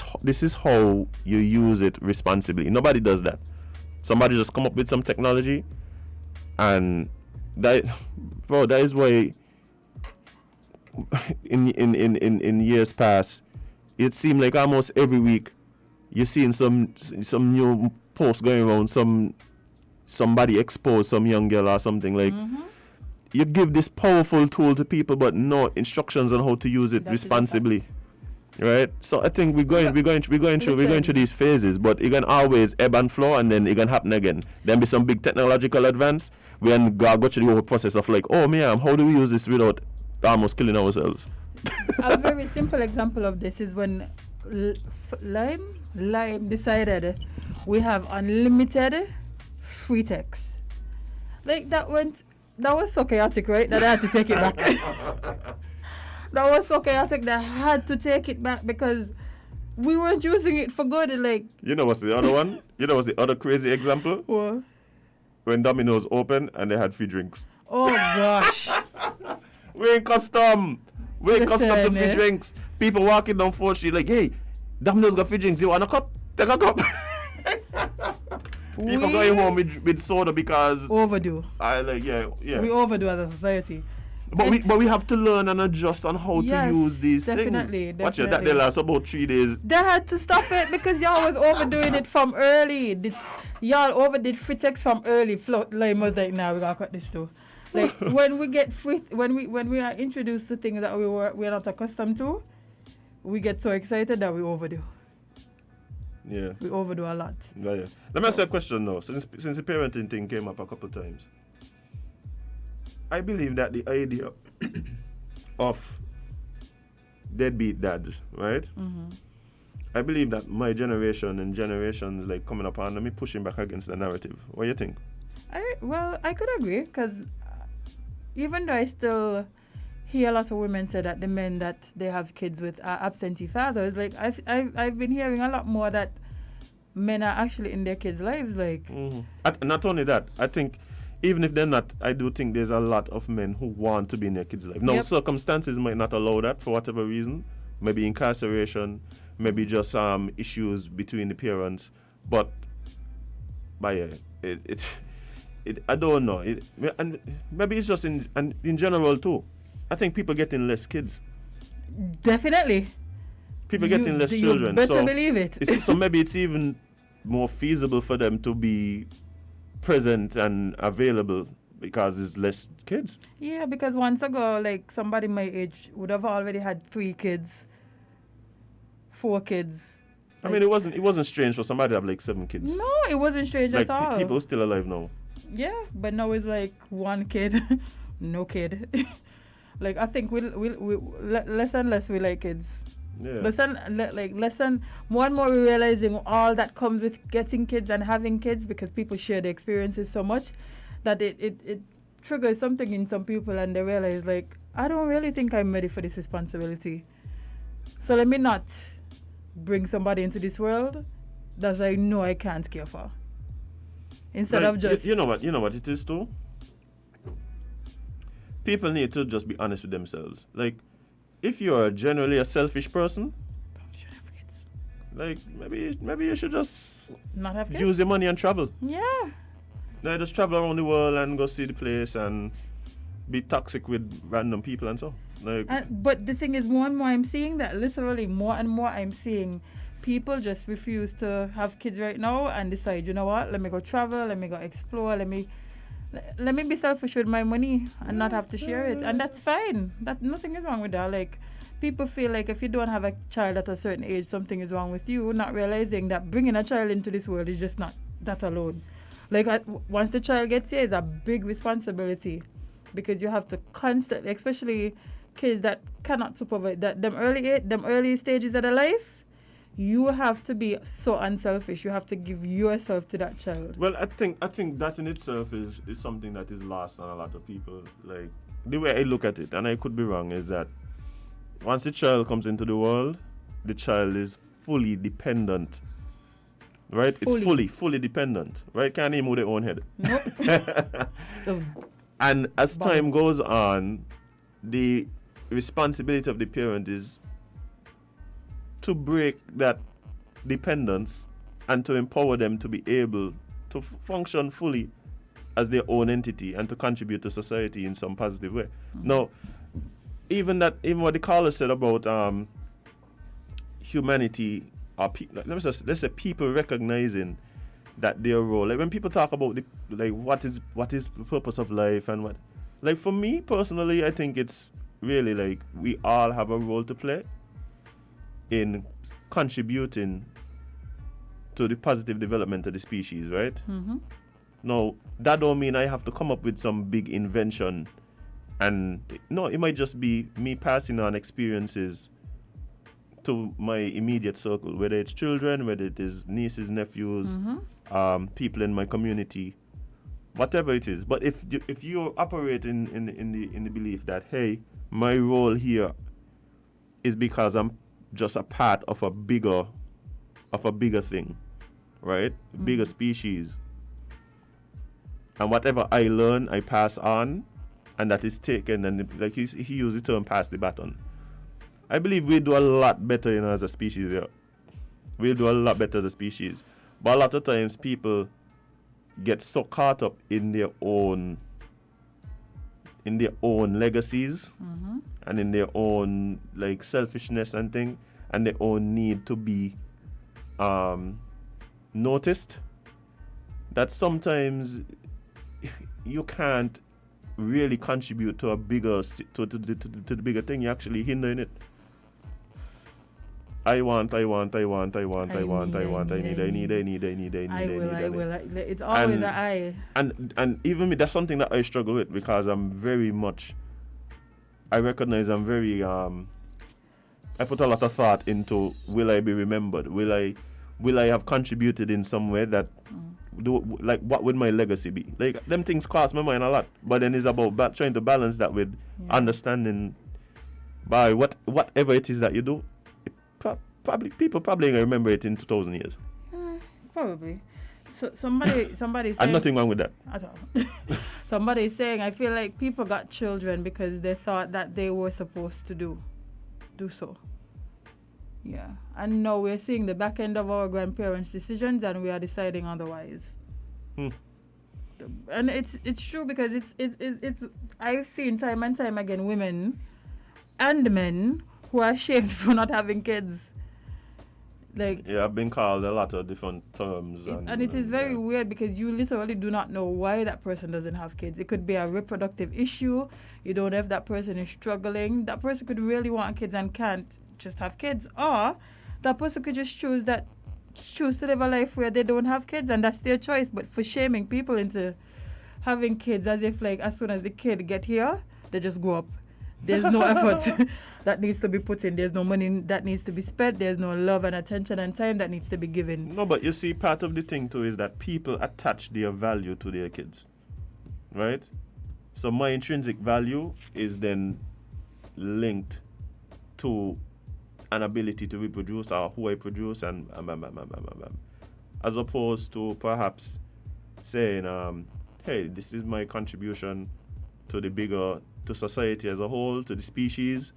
is how you use it responsibly. Nobody does that. Somebody just come up with some technology, and that is why in years past, it seemed like almost every week you're seeing some new post going around, somebody expose some young girl or something. Like, you give this powerful tool to people, but no instructions on how to use it responsibly. Right, so I think we're going through these phases, but it can always ebb and flow, and then it can happen again. Then be some big technological advance. We can go through the whole process of like, oh man, how do we use this without almost killing ourselves? A very simple example of this is when Lime decided we have unlimited free text. Like that was so chaotic, right? That I had to take it back. That was so chaotic that I had to take it back because we weren't using it for good. Like, you know what's the other one? You know what's the other crazy example? what? When Domino's opened and they had free drinks. Oh gosh. We ain't custom. We ain't custom to free Listen, drinks. People walking down 4th Street like, hey, Domino's got free drinks. You want a cup? Take a cup. People going home with soda because Overdue. yeah. We overdo as a society. But we have to learn and adjust on how to use these definitely, things. Watch it, that they last about 3 days. They had to stop it because y'all was overdoing it from early. Y'all overdid Fritex from early. Like was like, nah, we gotta cut this too. Like when we get when we are introduced to things that we're not accustomed to, we get so excited that we overdo. Yeah. We overdo a lot. Yeah. Let me ask you a question now. Since the parenting thing came up a couple of times, I believe that the idea of deadbeat dads, right? Mm-hmm. I believe that my generation and generations like coming up on me pushing back against the narrative. What do you think? I could agree because even though I still hear a lot of women say that the men that they have kids with are absentee fathers, like I've been hearing a lot more that men are actually in their kids' lives, like. Mm-hmm. Not only that, I think even if they're not, I do think there's a lot of men who want to be in their kids' life. Now, circumstances might not allow that for whatever reason. Maybe incarceration, maybe just issues between the parents. But yeah, I don't know. And maybe it's just in general too. I think people getting less kids. Definitely. People getting less children. You better believe it. So maybe it's even more feasible for them to be present and available because there's less kids. Yeah, because once ago, like somebody my age would have already had 3 kids, 4 kids. I mean, it wasn't strange for somebody to have like 7 kids. No, it wasn't strange like, at all. People still alive now. Yeah, but now it's like 1 kid, no kid. Like I think we less and less we like kids. Yeah. Less and more and more we're realizing all that comes with getting kids and having kids because people share the experiences so much that it triggers something in some people and they realize like I don't really think I'm ready for this responsibility. So let me not bring somebody into this world that I know I can't care for. Instead of just you know what it is too? People need to just be honest with themselves. Like if you're generally a selfish person, like maybe you should just not have kids. Use your money and travel. Yeah. Like just travel around the world and go see the place and be toxic with random people and so. Like. But the thing is, more and more I'm seeing that literally more and more I'm seeing people just refuse to have kids right now and decide, you know what? Let me go travel. Let me go explore. Let me be selfish with my money and not have to share it, and that's fine. That nothing is wrong with that. Like people feel like if you don't have a child at a certain age, something is wrong with you, not realizing that bringing a child into this world is just not that alone. Like once the child gets here, it's a big responsibility because you have to constantly, especially kids that cannot supervise that them early stages of their life. You have to be so unselfish. You have to give yourself to that child. Well, I think that in itself is something that is lost on a lot of people. Like the way I look at it, and I could be wrong, is that once the child comes into the world, the child is fully dependent. Right? It's fully dependent. Right? Can't even move their own head. Nope. And as time goes on, the responsibility of the parent is to break that dependence and to empower them to be able to function fully as their own entity and to contribute to society in some positive way. Mm-hmm. Now, even what the caller said about humanity, or let's say people recognizing that their role. Like when people talk about what is the purpose of life and what, like for me personally, I think it's really like we all have a role to play in contributing to the positive development of the species, right? Mm-hmm. Now, that don't mean I have to come up with some big invention. And no, it might just be me passing on experiences to my immediate circle, whether it's children, whether it is nieces, nephews, people in my community, whatever it is. But if you operate in the belief that, hey, my role here is because I'm just a part of a bigger thing, right? Bigger species. And whatever I learn, I pass on, and that is taken, and like he used the term pass the baton. I believe we do a lot better, you know, as a species. Yeah, we'll do a lot better as a species. But a lot of times people get so caught up in their own legacies and in their own like selfishness and thing, and their own need to be noticed, that sometimes you can't really contribute to a bigger to the bigger thing. You're actually hindering it. I need. It's always an I. And even me, that's something that I struggle with, because I'm very much, I recognize I'm very I put a lot of thought into, will I be remembered? Will I have contributed in some way that like, what would my legacy be? Like, them things cross my mind a lot, but then it's about trying to balance that with understanding by whatever it is that you do. People probably gonna remember it in 2,000 years. Probably. So somebody saying, and nothing wrong with that. At all. Somebody is saying, I feel like people got children because they thought that they were supposed to do so. Yeah. And now we're seeing the back end of our grandparents' decisions, and we are deciding otherwise. And it's true, because it's I've seen time and time again women and men who are ashamed for not having kids. Like, yeah, I've been called a lot of different terms. And it is very weird, because you literally do not know why that person doesn't have kids. It could be a reproductive issue. You don't know if that person is struggling. That person could really want kids and can't just have kids. Or that person could just choose to live a life where they don't have kids, and that's their choice. But for shaming people into having kids, as if like as soon as the kid get here, they just grow up. There's no effort that needs to be put in. There's no money that needs to be spent. There's no love and attention and time that needs to be given. No, but you see, part of the thing too is that people attach their value to their kids, right? So my intrinsic value is then linked to an ability to reproduce, or who I produce, and as opposed to perhaps saying, hey, this is my contribution to society as a whole, to the species,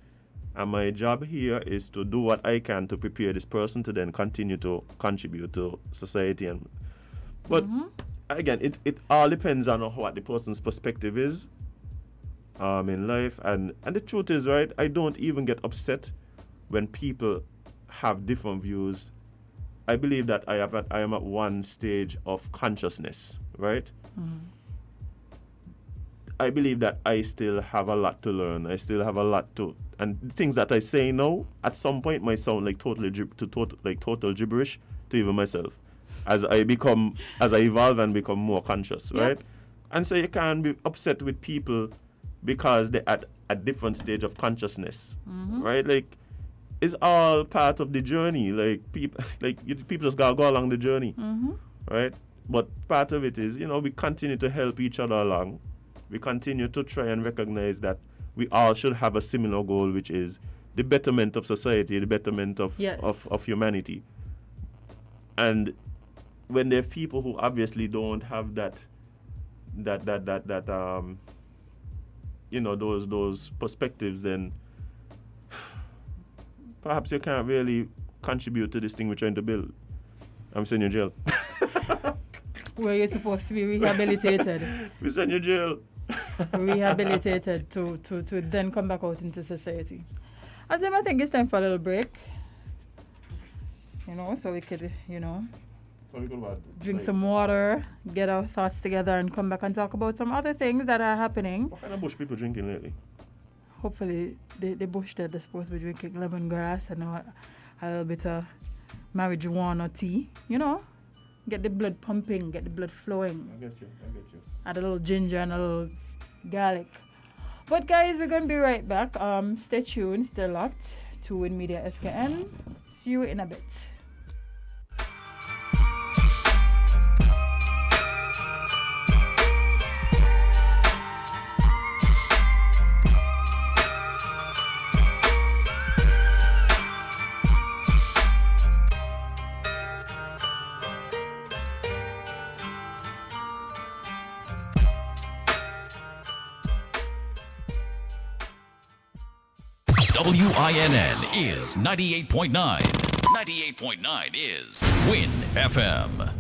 and my job here is to do what I can to prepare this person to then continue to contribute to society. But again, it all depends on what the person's perspective is in life, and the truth is, right, I don't even get upset when people have different views. I believe that I am at one stage of consciousness, right? I believe that I still have a lot to learn. I still have a lot to, and the things that I say now at some point might sound like total gibberish to even myself, as I evolve and become more conscious, right? And so you can't be upset with people because they're at a different stage of consciousness, right? Like, it's all part of the journey. Like, people just gotta go along the journey, right? But part of it is, we continue to help each other along. We continue to try and recognize that we all should have a similar goal, which is the betterment of society, the betterment of humanity. And when there are people who obviously don't have those perspectives, then perhaps you can't really contribute to this thing we're trying to build. I'm sending you jail. Where you're supposed to be rehabilitated. We send you jail. Rehabilitated to then come back out into society. Azem, I think it's time for a little break. So we could, drink some water, get our thoughts together, and come back and talk about some other things that are happening. What kind of bush people drinking lately? Hopefully, the bush that they're supposed to be drinking lemongrass and a little bit of marijuana tea, Get the blood pumping, get the blood flowing. I get you. Add a little ginger and a little garlic. But guys, we're going to be right back. Stay tuned, stay locked to WINNMedia SKN. See you in a bit. WINN is 98.9. 98.9 is Win FM.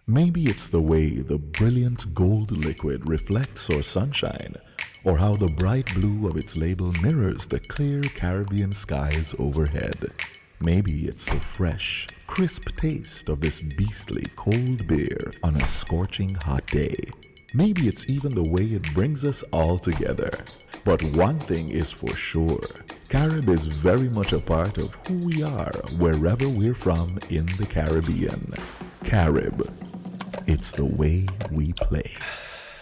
Maybe it's the way the brilliant gold liquid reflects our sunshine, or how the bright blue of its label mirrors the clear Caribbean skies overhead. Maybe it's the fresh, crisp taste of this beastly cold beer on a scorching hot day. Maybe it's even the way it brings us all together. But one thing is for sure, Carib is very much a part of who we are wherever we're from in the Caribbean. Carib. It's the way we play.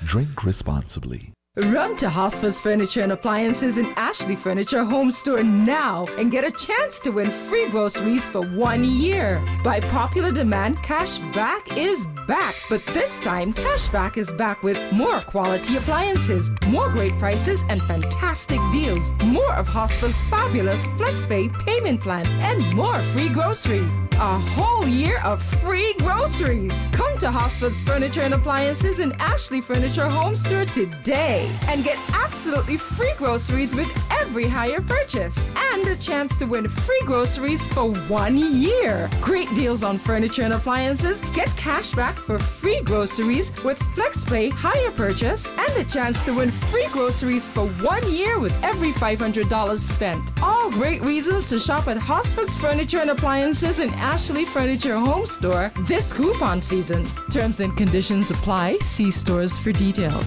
Drink responsibly. Run to Hosford's Furniture and Appliances in Ashley Furniture Home Store now and get a chance to win free groceries for 1 year. By popular demand, Cashback is back, but this time Cashback is back with more quality appliances, more great prices and fantastic deals, more of Hosford's fabulous FlexPay payment plan, and more free groceries. A whole year of free groceries. Come to Hosford's Furniture and Appliances in Ashley Furniture Home Store today and get absolutely free groceries with every higher purchase and a chance to win free groceries for 1 year. Great deals on furniture and appliances. Get cash back for free groceries with FlexPay higher purchase and a chance to win free groceries for 1 year with every $500 spent. All great reasons to shop at Hosford's Furniture and Appliances in Ashley Furniture Home Store this coupon season. Terms and conditions apply. See stores for details.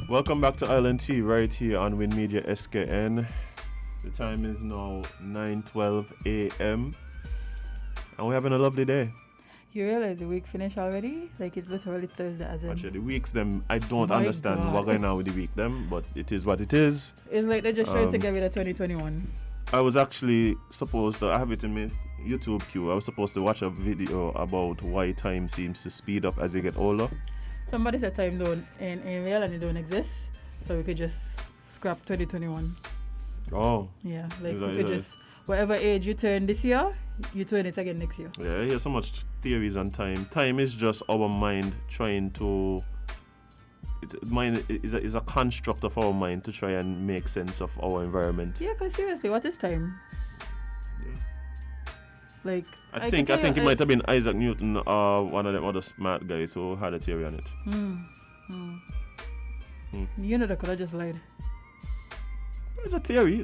Welcome back to Island Tea right here on WINNmedia SKN. The time is now 9:12 a.m. and we're having a lovely day. You realize the week finished already? Like it's literally Thursday as in. Actually, the weeks them, I don't My understand God. what's going on with the week them, but it is what it is. It's like they're just trying to get rid of 2021. I was actually supposed to, I have it in my YouTube queue, I was supposed to watch a video about why time seems to speed up as you get older. Somebody said time don't in reality don't exist, so we could just scrap 2021. Oh. Yeah, like Is we that- could is just whatever age you turn this year, you turn it again next year. Yeah, I hear so much theories on time. Time is just our mind trying to. Mind is a construct of our mind to try and make sense of our environment. Yeah, cause seriously, what is time? Yeah. Like I think can tell it you, might have been Isaac Newton or one of them other smart guys who had a theory on it. You know, they could have just lied. It's a theory,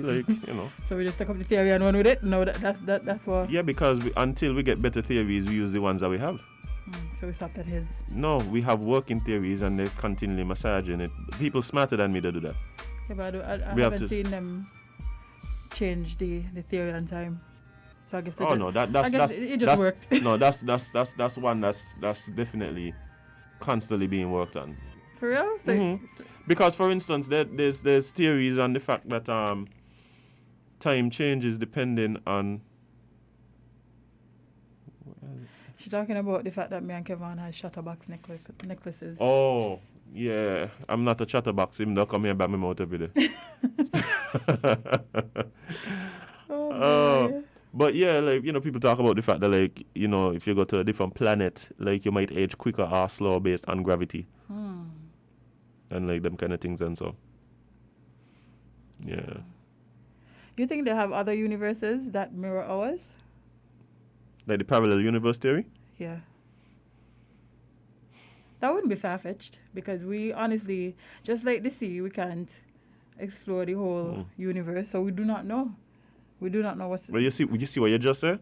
like, you know. So we just take up the theory and run with it. No, that's what. Yeah, because until we get better theories, we use the ones that we have. So we stopped at his. No, we have working theories and they're continually massaging it. People smarter than me they do that. Yeah, but I We have haven't to- seen them change the theory on time. So I guess they Oh just, no, I that's guess it just that's worked. no, that's one that's definitely constantly being worked on. For real? So, so Because for instance, there's theories on the fact that time changes depending on. she's talking about the fact that me and Kevon had shutterbox necklaces. Oh yeah, I'm not a chatterbox. Him don't come here by my mouth every day. Oh, But yeah, like, you know, people talk about the fact that, like, you know, if you go to a different planet, like, you might age quicker or slower based on gravity. And, like, them kind of things and so. Yeah. You think they have other universes that mirror ours? Like the parallel universe theory? Yeah. That wouldn't be far-fetched because we honestly, just like the sea, we can't explore the whole universe, so we do not know. We do not know what's Well, you see what you just said?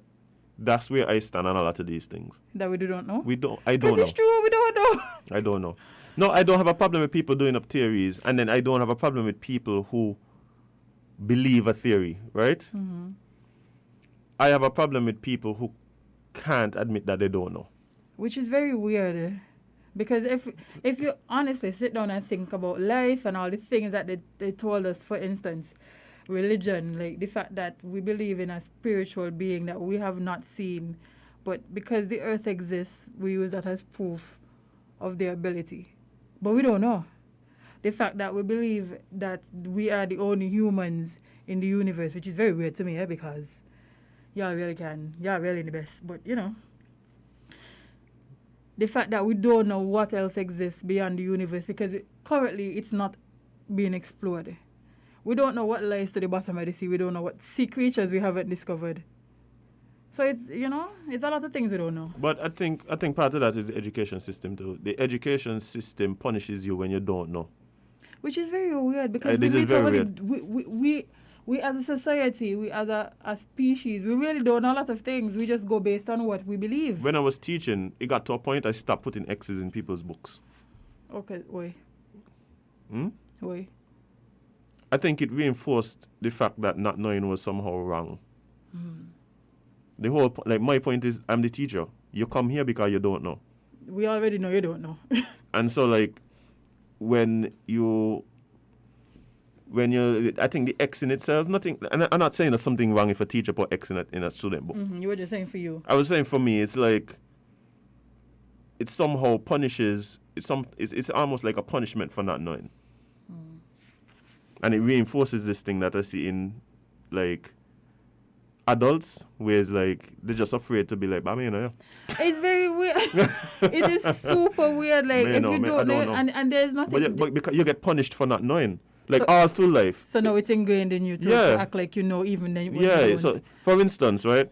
That's where I stand on a lot of these things. that we do not know. I don't know. It's true, we don't know. I don't know. No, I don't have a problem with people doing up theories, and then I don't have a problem with people who believe a theory, right? I have a problem with people who can't admit that they don't know. Which is very weird. Because if you honestly sit down and think about life and all the things that they told us, for instance, religion, like the fact that we believe in a spiritual being that we have not seen, but because the earth exists, we use that as proof of their ability. But we don't know. the fact that we believe that we are the only humans in the universe, which is very weird to me, because y'all really the best. But, you know, the fact that we don't know what else exists beyond the universe, because currently it's not being explored. We don't know what lies to the bottom of the sea. We don't know what sea creatures we haven't discovered. So it's, you know, it's a lot of things we don't know. But I think part of that is the education system too. The education system punishes you when you don't know. Which is very weird, because we as a society, we as a species, we really don't know a lot of things. We just go based on what we believe. When I was teaching, it got to a point I stopped putting X's in people's books. Okay, why? Why? I think it reinforced the fact that not knowing was somehow wrong. The whole, my point is, I'm the teacher. You come here because you don't know. We already know you don't know. And so, when you, I think the X in itself, nothing, and I'm not saying there's something wrong if a teacher put X in a student book. You were just saying for you. I was saying for me, it's like, it somehow punishes, it's almost like a punishment for not knowing. And it reinforces this thing that I see in, adults, where it's they're just afraid to be like, you know. It's very weird. It is super weird. If you don't know, and there's nothing. But because you get punished for not knowing, all through life. So now it's ingrained in you to act like you know, even then. When yeah. You don't. So for instance, right.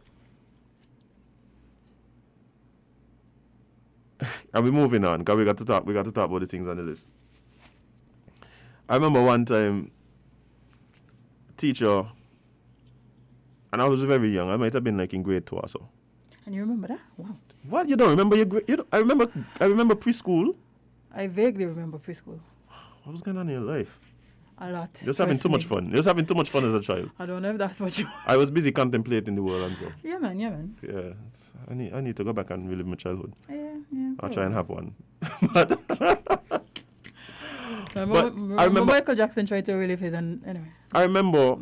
And we're moving on because we got to talk about the things on the list. I remember one time, teacher, and I was very young. I might have been in grade 2 or so. And you remember that? Wow. What? You don't remember your grade? I remember preschool. I vaguely remember preschool. What was going on in your life? A lot. You're just having too much fun. You're just having too much fun as a child. I don't know if that's what you. I was busy contemplating the world and so. Yeah, man. Yeah. I need to go back and relive my childhood. Yeah. I'll try and have one. I remember Michael Jackson tried to relive it, and anyway. I remember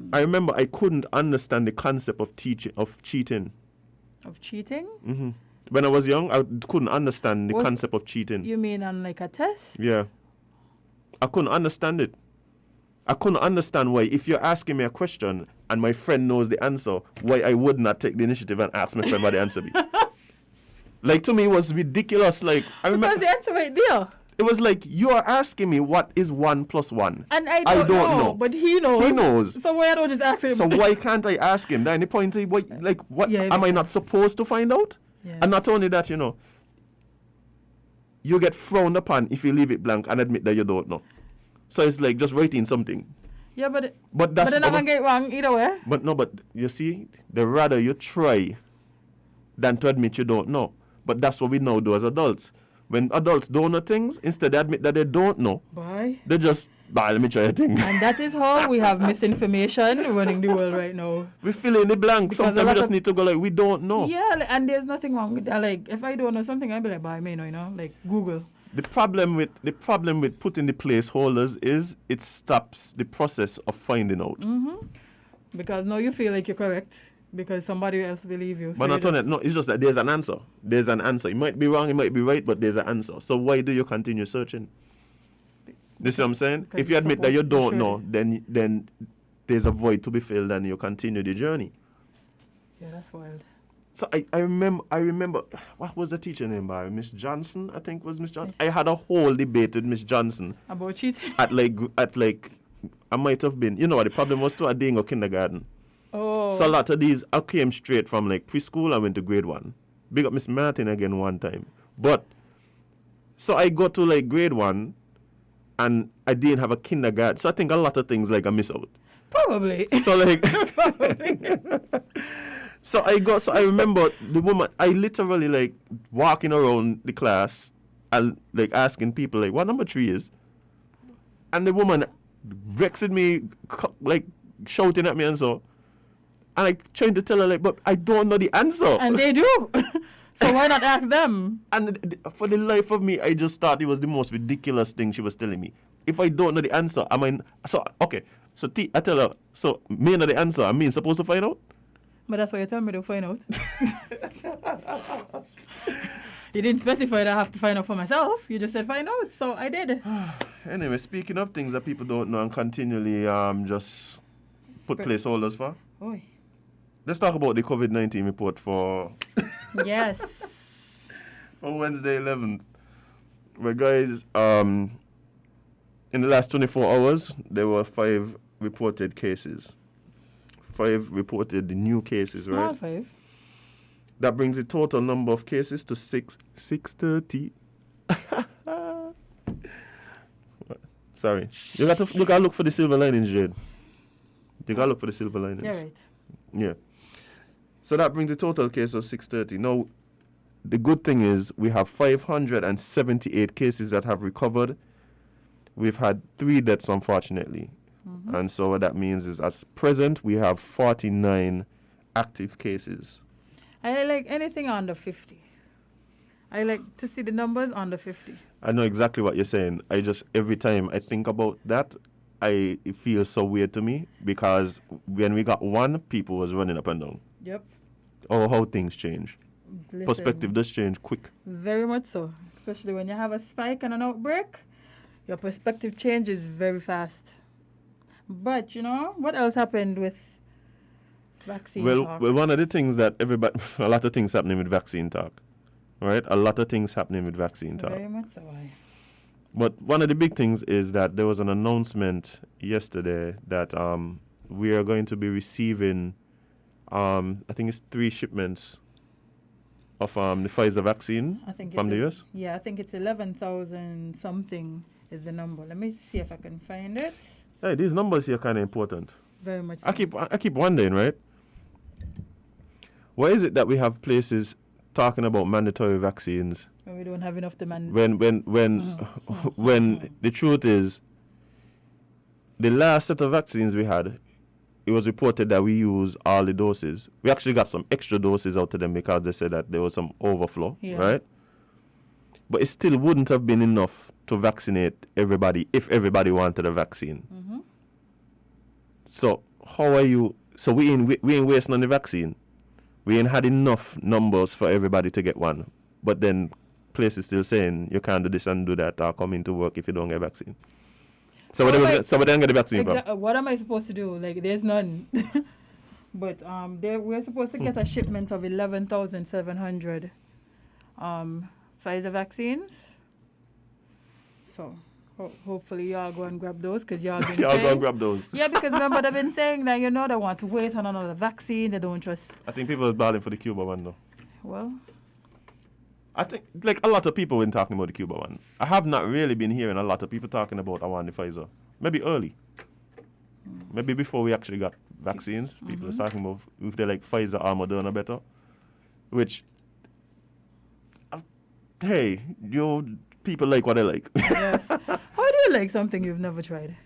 I couldn't understand the concept of cheating. Of cheating? Mm-hmm. When I was young, I couldn't understand the concept of cheating. You mean on a test? Yeah. I couldn't understand it. I couldn't understand why, if you're asking me a question and my friend knows the answer, why I would not take the initiative and ask my friend what the answer be. To me, it was ridiculous. I remember. Because the answer right there. It was you are asking me what is 1 + 1. And I don't know. But he knows. He knows. So why don't just ask him? So why can't I ask him? Then the point is, what am I not supposed to find out? Yeah. And not only that, you get frowned upon if you leave it blank and admit that you don't know. So it's just writing something. Yeah, but that's they're not going to get it wrong either way. But you see, the rather you try than to admit you don't know. But that's what we now do as adults. When adults don't know things, instead they admit that they don't know. They just, let me try a thing. And that is how we have misinformation running the world right now. We fill in the blanks. Sometimes we just need to go we don't know. Yeah, and there's nothing wrong with that. If I don't know something, I'll be like, I may know, Google. The problem with putting the placeholders is it stops the process of finding out. Mm-hmm. Because now you feel like you're correct. Because somebody else believes you. But not on it. No, it's just that there's an answer. There's an answer. It might be wrong, it might be right, but there's an answer. So why do you continue searching? You see what I'm saying? If you admit that you don't know, then there's a void to be filled and you continue the journey. Yeah, that's wild. So I remember, what was the teacher name by? Miss Johnson, I think was Miss Johnson. I had a whole debate with Miss Johnson. About cheating? At I might have been, what the problem was too, I didn't go kindergarten. Oh. So a lot of these, I came straight from preschool, I went to grade 1. Big up Miss Martin again one time. But, so I got to grade 1 and I didn't have a kindergarten. So I think a lot of things I miss out. Probably. So Probably. So I remember the woman, I literally walking around the class and asking people what number 3 is. And the woman vexed me, shouting at me and so. And I trying to tell her but I don't know the answer. And they do. So why not ask them? And for the life of me, I just thought it was the most ridiculous thing she was telling me. If I don't know the answer, so I tell her, so me know the answer, am I supposed to find out? But that's why you tell me to find out. You didn't specify that I have to find out for myself. You just said find out, so I did. Anyway, speaking of things that people don't know and continually just put placeholders for, Oi. let's talk about the COVID-19 report for Yes. for Wednesday 11th. Where guys, in the last 24 hours, there were 5 reported cases. 5 reported new cases, Small right? 5. That brings the total number of cases to 630. Sorry. You gotta look for the silver linings, Jade. You gotta look for the silver linings. Yeah, right. Yeah. So that brings the total case of 630. Now, the good thing is we have 578 cases that have recovered. We've had 3 deaths, unfortunately. Mm-hmm. And so what that means is, at present, we have 49 active cases. I like anything under 50. I like to see the numbers under 50. I know exactly what you're saying. I just, every time I think about that, it feels so weird to me, because when we got 1, people was running up and down. Yep. Oh, how things change. Listen, Perspective does change quick. very much so. Especially when you have a spike and an outbreak, your perspective changes very fast. But, you know, what else happened with vaccine talk? Well, one of the things that everybody, a lot of things happening with vaccine talk, right? A lot of things happening with vaccine talk. Very much so. Aye. But one of the big things is that there was an announcement yesterday that we are going to be receiving, I think it's 3 shipments of the Pfizer vaccine from the US. Yeah, I think it's 11,000 something is the number. Let me see if I can find it. Hey, these numbers here are kind of important. Very much so. I keep wondering, right? Why is it that we have places talking about mandatory vaccines When we don't have enough demand. when the truth is, the last set of vaccines we had, it was reported that we use all the doses. We actually got some extra doses out to them because they said that there was some overflow, right? But it still wouldn't have been enough to vaccinate everybody if everybody wanted a vaccine. Mm-hmm. So how are you? So we ain't wasting on the vaccine. We ain't had enough numbers for everybody to get one. But then places still saying you can't do this and do that or come into work if you don't get a vaccine. So we didn't get the vaccine from. What am I supposed to do? Like, there's none. But we're supposed to get a shipment of 11,700 Pfizer vaccines. So hopefully y'all go and grab those, because y'all been Y'all go and grab those. Yeah, because remember they've been saying that, they want to wait on another vaccine. They don't trust. I think people are balling for the Cuba one though. Well, I think like a lot of people been talking about the Cuba one. I have not really been hearing a lot of people talking about I want the Pfizer. Maybe early. Maybe before we actually got vaccines, people are talking about if they like Pfizer or Moderna better. Which, hey, people like what they like. yes. How do you like something you've never tried?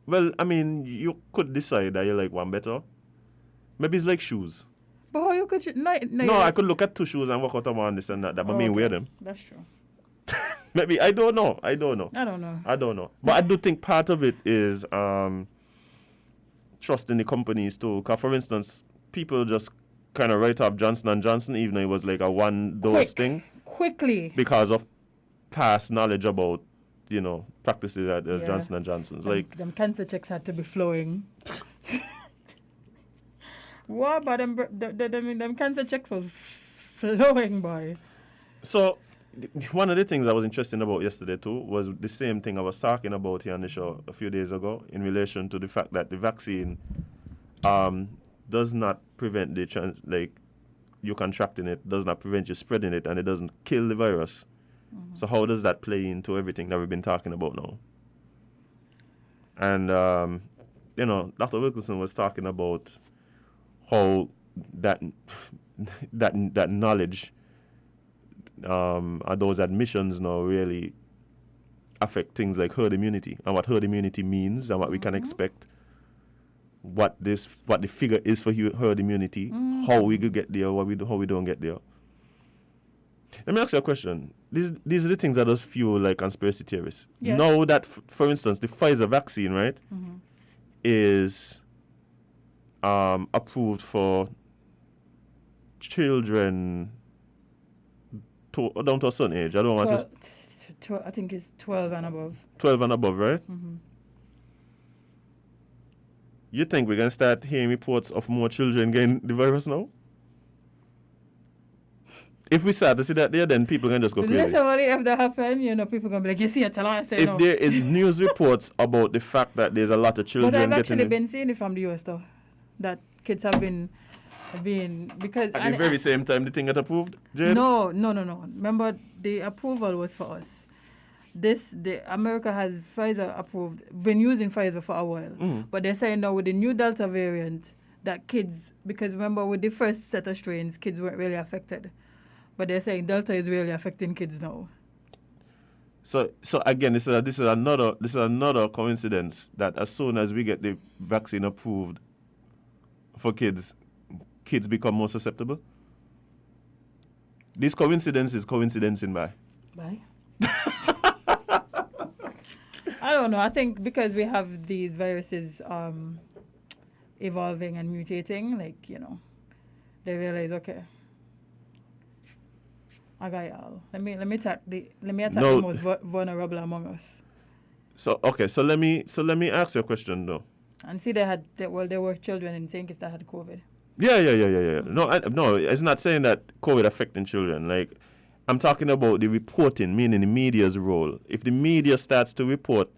Well, I mean, you could decide that you like one better. Maybe it's like shoes. But how you could... No, I could look at 2 shoes and work out one this and that, but me wear them. That's true. Maybe, I don't know. I don't know. But I do think part of it is trusting the companies too. Because, for instance, people just kind of write off Johnson & Johnson, even though it was like a one-dose thing. Quickly. Because of past knowledge about, practices at Johnson & Johnson's. Them cancer checks had to be flowing. What about them cancer checks was flowing, boy. So, one of the things that was interesting about yesterday too was the same thing I was talking about here on the show a few days ago in relation to the fact that the vaccine does not prevent you contracting it, does not prevent you spreading it, and it doesn't kill the virus. Mm-hmm. So how does that play into everything that we've been talking about now? And Dr. Wilkinson was talking about how that knowledge and those admissions now really affect things like herd immunity and what herd immunity means and what we can expect, what the figure is for herd immunity, how we could get there, how we don't get there. Let me ask you a question. These are the things that just fuel like conspiracy theories. Yeah. Now that, for instance, the Pfizer vaccine, right, is approved for children down to a certain age. I don't want to I think it's 12 and above. 12 and above, right? Mm-hmm. You think we're going to start hearing reports of more children getting the virus now? If we start to see that there, then people can just go crazy. Listen, if that happen, people going to be like, you see, tell her I say if no. there is news reports about the fact that there's a lot of children But I've getting actually been seeing it from the US though, that kids have been because at the very same time the thing got approved, Jade? No. Remember, the approval was for us. America has Pfizer approved, been using Pfizer for a while, but they're saying now with the new Delta variant that kids, because remember with the first set of strains, kids weren't really affected, but they're saying Delta is really affecting kids now. So again, this is another coincidence that as soon as we get the vaccine approved for kids become more susceptible. This coincidence is coinciding by. I don't know. I think because we have these viruses evolving and mutating, they realize, okay, I got y'all. Let me attack the most vulnerable among us. So let me ask you a question though. And see, there were children in St. Kitts that had COVID. Yeah. No, it's not saying that COVID affecting children. Like, I'm talking about the reporting, meaning the media's role. If the media starts to report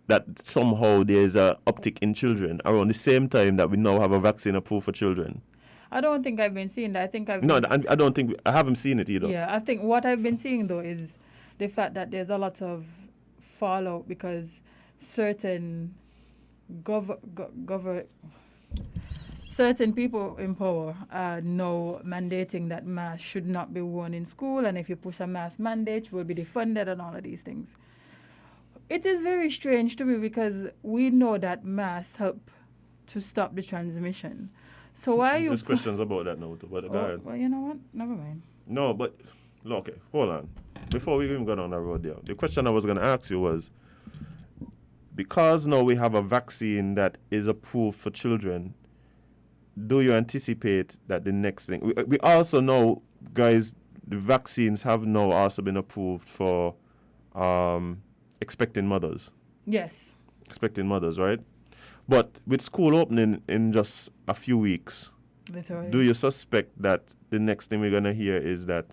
that somehow there's a uptick in children around the same time that we now have a vaccine approved for children. I don't think I've been seeing that. I think I haven't seen it either. Yeah, I think what I've been seeing though is the fact that there's a lot of fallout because certain certain people in power are now mandating that masks should not be worn in school, and if you push a mask mandate, you will be defunded and all of these things. It is very strange to me because we know that masks help to stop the transmission. So why are you... There's questions about that now, but go ahead. Well, you know what? Never mind. No, but... Okay, hold on. Before we even go down that road there, the question I was going to ask you was, because now we have a vaccine that is approved for children, do you anticipate that the next thing... We also know, guys, the vaccines have now also been approved for expecting mothers. Yes. Expecting mothers, right? But with school opening in just a few weeks, literally, do you suspect that the next thing we're going to hear is that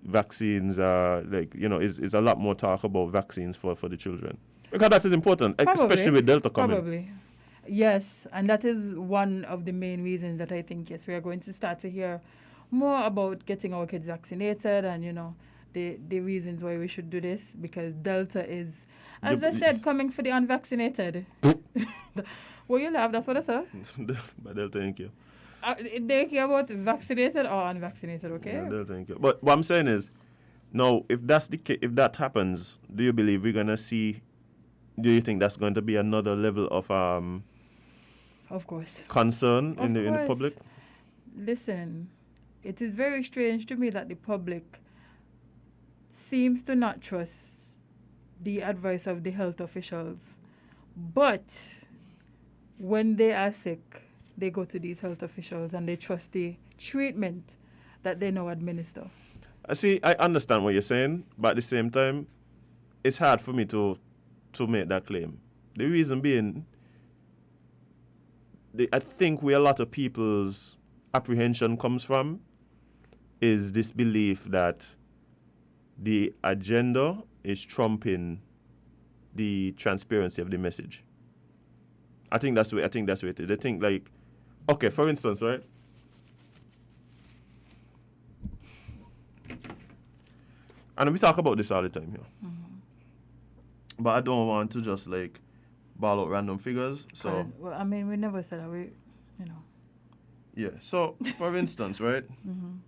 vaccines are, is a lot more talk about vaccines for the children? Because that is important, especially with Delta coming. Probably. Yes, and that is one of the main reasons that I think, yes, we are going to start to hear more about getting our kids vaccinated and, the reasons why we should do this, because Delta is, as I said, coming for the unvaccinated. Well, you laugh, that's what I said. But Delta, thank you. They care about vaccinated or unvaccinated, okay? Yeah, Delta, thank you. But what I'm saying is, no, if that happens, do you believe we're going to see, do you think that's going to be another level of course, concern in the public? Listen, it is very strange to me that the public seems to not trust the advice of the health officials. But when they are sick, they go to these health officials and they trust the treatment that they now administer. I understand what you're saying, but at the same time, it's hard for me to make that claim. The reason being, I think where a lot of people's apprehension comes from is this belief that the agenda is trumping the transparency of the message. I think that's where it is. They think okay, for instance, right? And we talk about this all the time here. Mm-hmm. But I don't want to just ball out random figures. So well, I mean, we never said that Yeah. So for instance, right? Mm-hmm.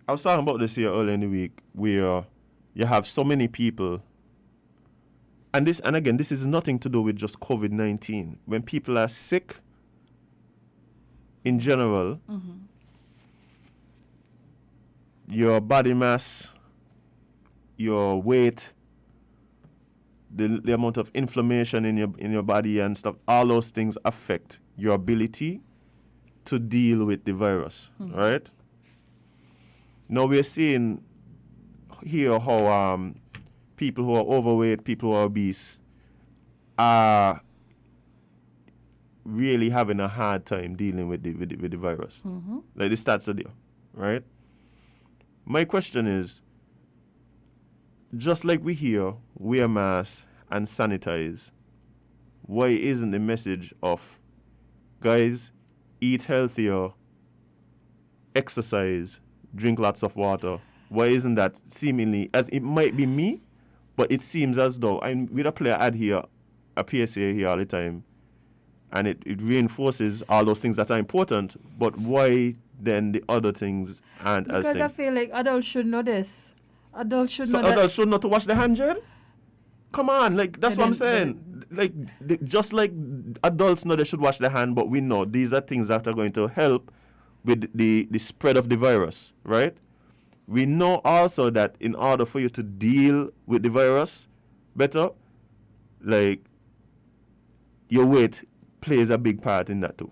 I was talking about this here earlier in the week where you have so many people, and again, this is nothing to do with just COVID-19. When people are sick, in general, mm-hmm. your body mass, your weight, the amount of inflammation in your body and stuff, all those things affect your ability to deal with the virus, mm-hmm. right? Now we're seeing hear how people who are overweight, people who are obese, are really having a hard time dealing with the virus. Mm-hmm. Like the stats are there, right? My question is, just like we hear, wear masks and sanitize, why isn't the message of, guys, eat healthier, exercise, drink lots of water, why isn't that seemingly, as it might be me, but it seems as though, we don't play an ad here, a PSA here all the time, and it reinforces all those things that are important, but why then the other things aren't as Because I feel like adults should know this. Adults should know adults should know to wash their hands, Jade? Come on, like, that's what I'm saying. Like, just like adults know they should wash their hand, but we know these are things that are going to help with the spread of the virus, right? We know also that in order for you to deal with the virus better, like, your weight plays a big part in that too.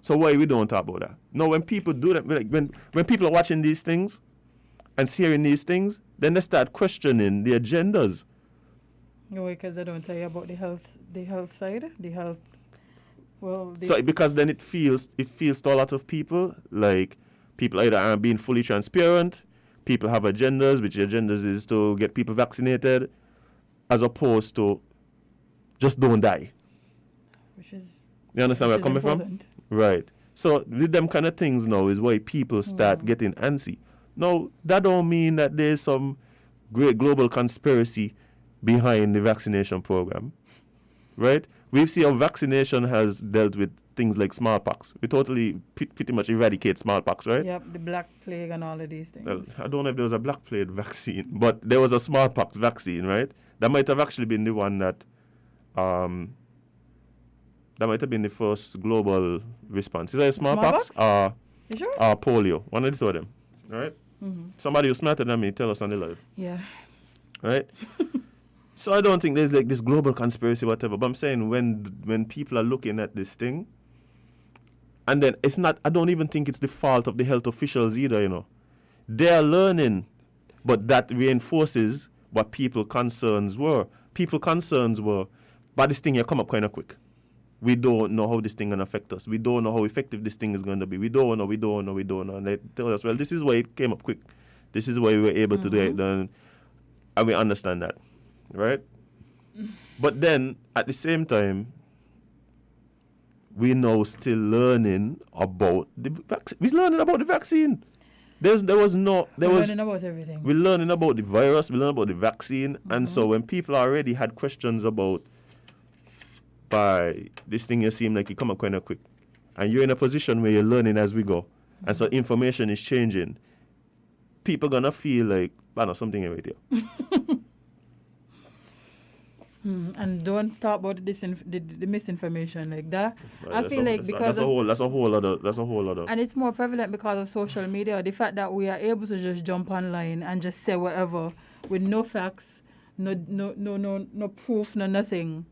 So why we don't talk about that? No, when people do that, like when people are watching these things and hearing these things, then they start questioning the agendas. No, because I don't tell you about the health side, the health. Well, so because then it feels to a lot of people like people either aren't being fully transparent, people have agendas, which agendas is to get people vaccinated, as opposed to just don't die. Which is, you understand where I'm coming from? Right. So with them kind of things now is why people start getting antsy. Now, that don't mean that there's some great global conspiracy behind the vaccination program, right? We've seen how vaccination has dealt with things like smallpox. We totally pretty much eradicate smallpox, right? Yep, the Black Plague and all of these things. Well, I don't know if there was a Black Plague vaccine, but there was a smallpox vaccine, right? That might have actually been the one that might have been the first global response. Is that smallpox? You sure? Polio. One of the two of them, right? Mm-hmm. Somebody who's smarter than me, tell us on the live. Yeah. Right? So I don't think there's like this global conspiracy, whatever. But I'm saying when people are looking at this thing, and then it's not, I don't even think it's the fault of the health officials either, you know. They're learning, but that reinforces what people's concerns were. People's concerns were, but this thing here come up kind of quick. We don't know how this thing going to affect us. We don't know how effective this thing is going to be. We don't know. And they tell us, well, this is why it came up quick. This is why we were able to do it. And we understand that, right? But then, at the same time, we're now still learning about the vaccine. We're learning about the vaccine. We're learning about everything. We're learning about the virus. We're learning about the vaccine. And so when people already had questions about, by this thing, you seem like you come up kind of quick, and you're in a position where you're learning as we go, and so information is changing, people gonna feel like, I know something right here. And don't talk about the misinformation like that. Right, I feel like because that's a whole other. And it's more prevalent because of social media. The fact that we are able to just jump online and just say whatever with no facts, no proof, no nothing.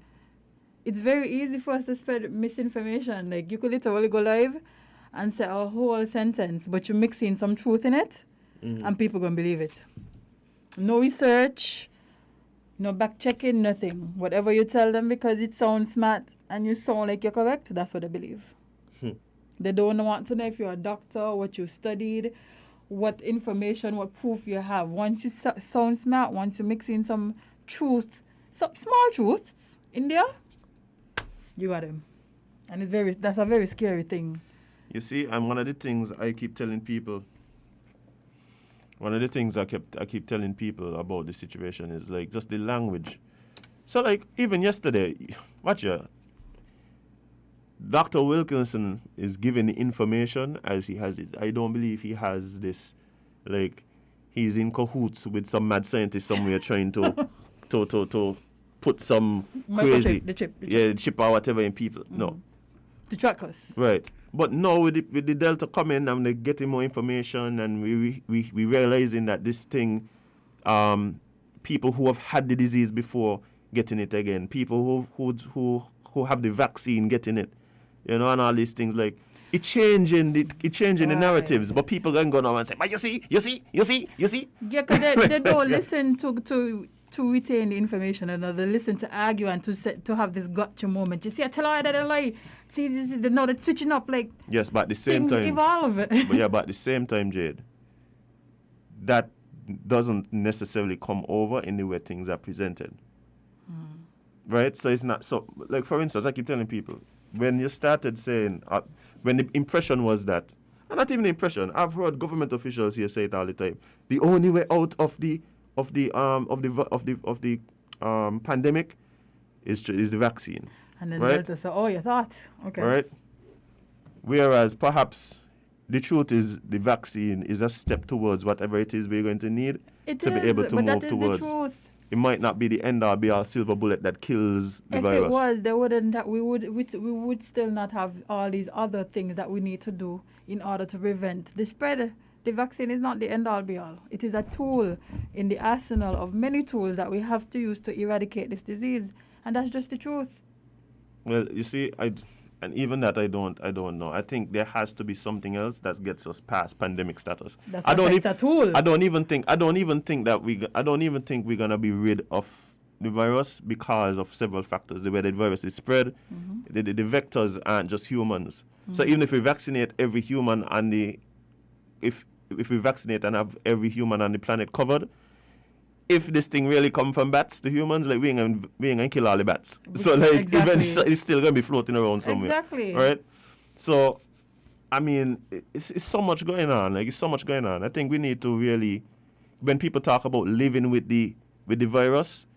It's very easy for us to spread misinformation. Like, you could literally go live and say a whole sentence, but you're mixing some truth in it, and people going to believe it. No research, no back-checking, nothing. Whatever you tell them because it sounds smart and you sound like you're correct, that's what they believe. They don't want to know if you're a doctor, what you studied, what information, what proof you have. Once you sound smart, once you mix in some truth, some small truths in there, you got them. And that's a very scary thing. You see, and one of the things I keep telling people, I keep telling people about the situation is like just the language. So like even yesterday, watch ya, Dr. Wilkinson is giving the information as he has it. I don't believe he has this, like he's in cahoots with some mad scientist somewhere trying to put some crazy the chip or whatever in people. No. To track us. Right. But now with the Delta coming and they're getting more information and we realizing that this thing, people who have had the disease before getting it again, people who have the vaccine getting it, you know, and all these things like. It changing the narratives, but people going to go now and say, but you see. Yeah, because they don't listen to retain the information, and they listen to argue and to have this gotcha moment. You see, I tell her that I lie. See, now they're switching up like. Yes, but at the same things time. evolve. but at the same time, Jade, that doesn't necessarily come over in the way things are presented. Right? So it's not so. Like for instance, I keep telling people when you started saying. When the impression was that, and not even the impression, I've heard government officials here say it all the time. The only way out of the pandemic is the vaccine. And then right? Delta say, "Oh, you thought, okay." Right. Whereas perhaps the truth is the vaccine is a step towards whatever it is we're going to need to be able to move towards. The truth. It might not be the end all be our silver bullet that kills the virus. If it was, they wouldn't. We would still not have all these other things that we need to do in order to prevent the spread. The vaccine is not the end all be all. It is a tool in the arsenal of many tools that we have to use to eradicate this disease, and that's just the truth. Well, you see, and even that I don't know. I think there has to be something else that gets us past pandemic status. That's a tool. I don't even think we're gonna be rid of the virus because of several factors. The way the virus is spread, the vectors aren't just humans. So even if we vaccinate every human if we vaccinate and have every human on the planet covered, if this thing really come from bats to humans, like we ain't gonna kill all the bats. So like eventually it's still gonna be floating around somewhere. Exactly. Right? So I mean it's so much going on. Like it's so much going on. I think we need to really, when people talk about living with the virus,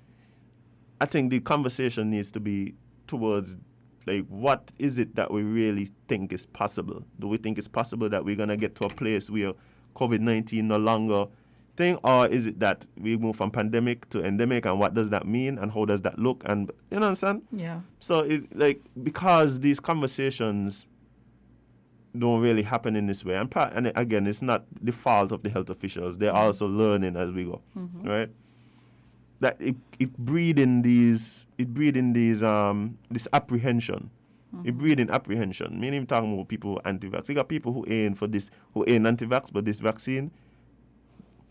I think the conversation needs to be towards like what is it that we really think is possible? Do we think it's possible that we're gonna get to a place where COVID-19 no longer thing, or is it that we move from pandemic to endemic, and what does that mean and how does that look? And you know what I'm saying? Yeah. So it like because these conversations don't really happen in this way, and again, it's not the fault of the health officials. They're also learning as we go, right? That it breeding this apprehension. It breeding apprehension. Meaning talking about people anti-vax. You got people who ain't anti-vax, but this vaccine,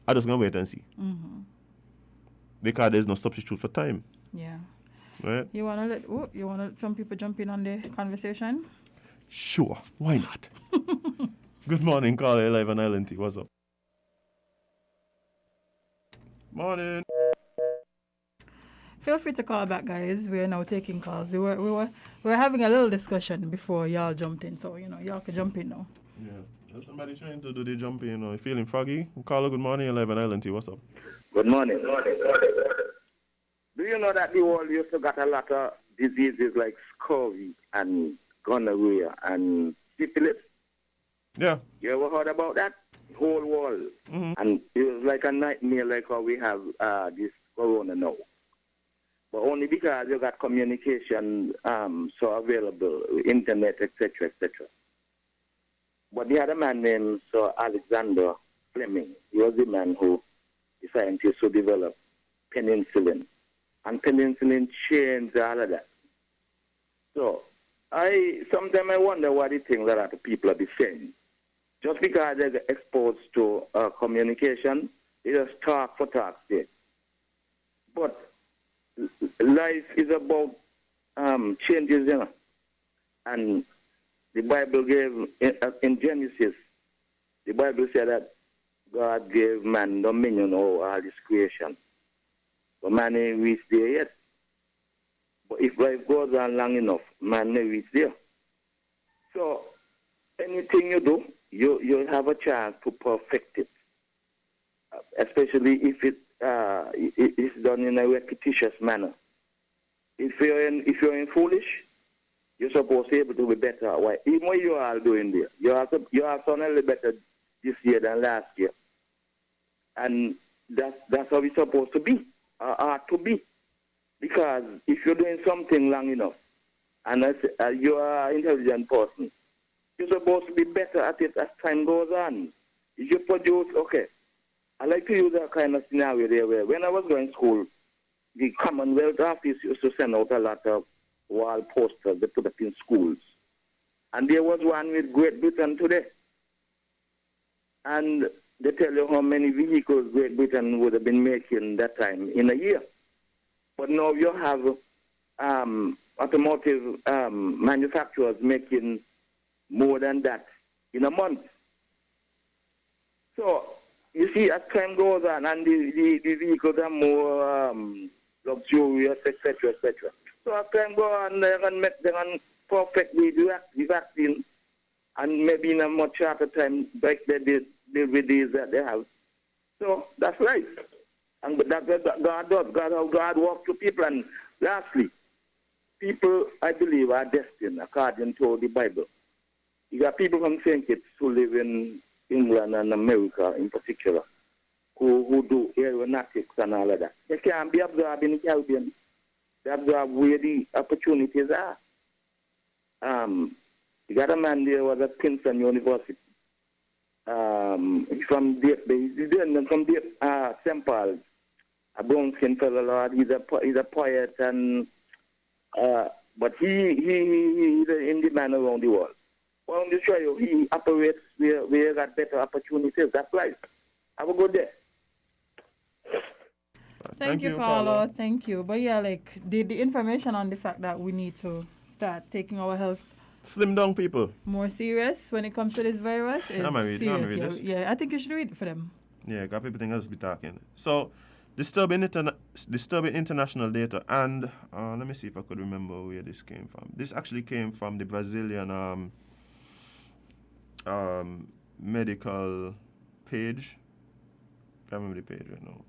I'm just gonna wait and see. Because there's no substitute for time. Yeah. Right? You wanna let some people jump in on the conversation? Sure. Why not? Good morning, caller live on Island T. What's up? Morning. Feel free to call back, guys. We are now taking calls. We were having a little discussion before y'all jumped in, so y'all can jump in now. Yeah. There's somebody trying to do the jump in. You feeling froggy? Caller, good morning. You're live on Island T. What's up? Good morning. Do you know that the world used to got a lot of diseases like scurvy and gonorrhea and syphilis? Yeah. You ever heard about that? The whole world. And it was like a nightmare like how we have this corona now. But only because you got communication so available, internet, etc., etc. But the other man named Sir Alexander Fleming, he was the man the scientist who developed penicillin. And penicillin changed all of that. So sometimes I wonder what the things that the people are saying. Just because they get exposed to communication, they just talk for talk's sake. But life is about changes, And the Bible gave, in Genesis, the Bible said that God gave man dominion over all this creation. But man ain't reached there yet. But if life goes on long enough, man ain't reached there. So anything you do, you have a chance to perfect it. Especially if it's done in a repetitious manner. If you're in foolish, you're supposed to be able to be better. Why? Even what you are doing there, you are done a little better this year than last year. And that's how it's supposed to be, or to be. Because if you're doing something long enough, and you are an intelligent person, you're supposed to be better at it as time goes on. If you produce, okay, I like to use that kind of scenario there where when I was going to school, the Commonwealth office used to send out a lot of wall posters they put up in schools. And there was one with Great Britain today. And they tell you how many vehicles Great Britain would have been making that time in a year. But now you have automotive manufacturers making more than that in a month. So, you see, as time goes on and the vehicles are more luxurious, etc., etc. So as time goes on, they're going to perfectly do the vaccine, and maybe in a much shorter time, like they did with these that they have. So that's right. And that's what God does. God works to people. And lastly, people, I believe, are destined according to the Bible. You got people from St. Kitts who live in England and America in particular, who do aeronautics and all of that. They can't be absorbed in the Caribbean. They absorb where the opportunities are. You got a man there who was at Princeton University. He's from St. Paul's, a brown-skinned fellow, Lord. He's a poet, and but he's in demand around the world. Well, I'm just show you, he operates where he got better opportunities. That's life. Have a good day. Thank you, Paulo. Thank you. But yeah, like the information on the fact that we need to start taking our health slim down people more serious when it comes to this virus is serious. Yeah, I think you should read it for them. Yeah, got people think I'll be talking. So, disturbing international data, and let me see if I could remember where this came from. This actually came from the Brazilian medical page. Can't remember the page right now.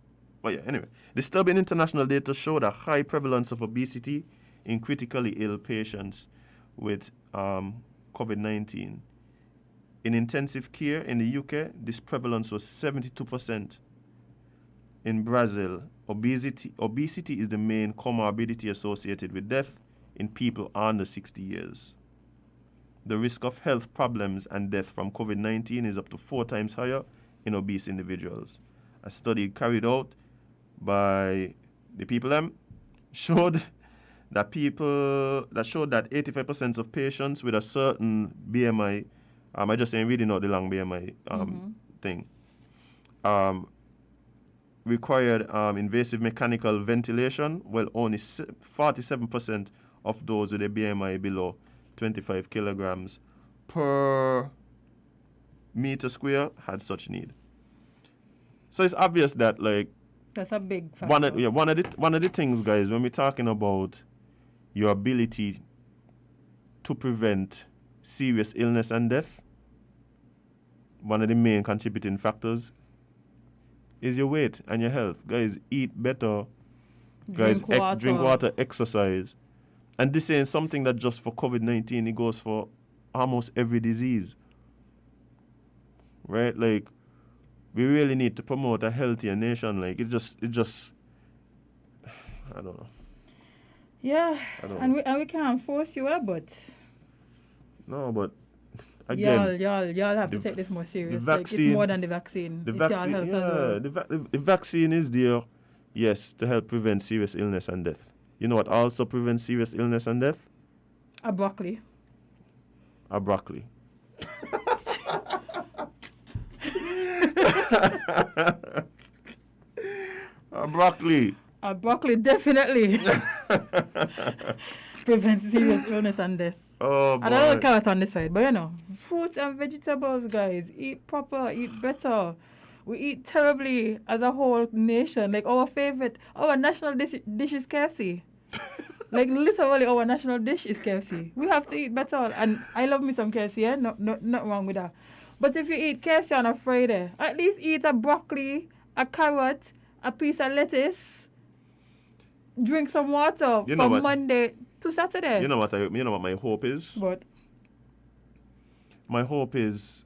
But yeah, anyway, disturbing international data showed a high prevalence of obesity in critically ill patients with COVID-19. In intensive care in the UK, this prevalence was 72%. In Brazil, obesity is the main comorbidity associated with death in people under 60 years. The risk of health problems and death from COVID-19 is up to 4 times higher in obese individuals. A study carried out by the people showed that 85% of patients with a certain BMI, I just ain't reading out the long BMI thing, required invasive mechanical ventilation, while only 47% of those with a BMI below 25 kilograms per meter square had such need. So it's obvious that, like, that's a big factor. One of the things, guys, when we're talking about your ability to prevent serious illness and death, one of the main contributing factors is your weight and your health. Guys, eat better. Drink water, exercise. And this ain't something that just for COVID-19, it goes for almost every disease. Right? Like, we really need to promote a healthier nation. Like, it just I don't know. Yeah, and we can't force you out, but no, but again, y'all have to take this more serious. Like, it's more than the vaccine. It's y'all health as well. The vaccine is there, yes, to help prevent serious illness and death. You know what also prevents serious illness and death? A broccoli. A broccoli. A broccoli. A broccoli definitely prevents serious illness and death. Oh, boy. And I don't carrot on the side, but you know, fruits and vegetables, guys, eat proper, eat better. We eat terribly as a whole nation. Like, our national dish is KFC. Like, literally, our national dish is KFC. We have to eat better. And I love me some KFC, yeah? Not wrong with that. But if you eat KFC on a Friday, at least eat a broccoli, a carrot, a piece of lettuce, drink some water from Monday to Saturday. You know what my hope is? What? My hope is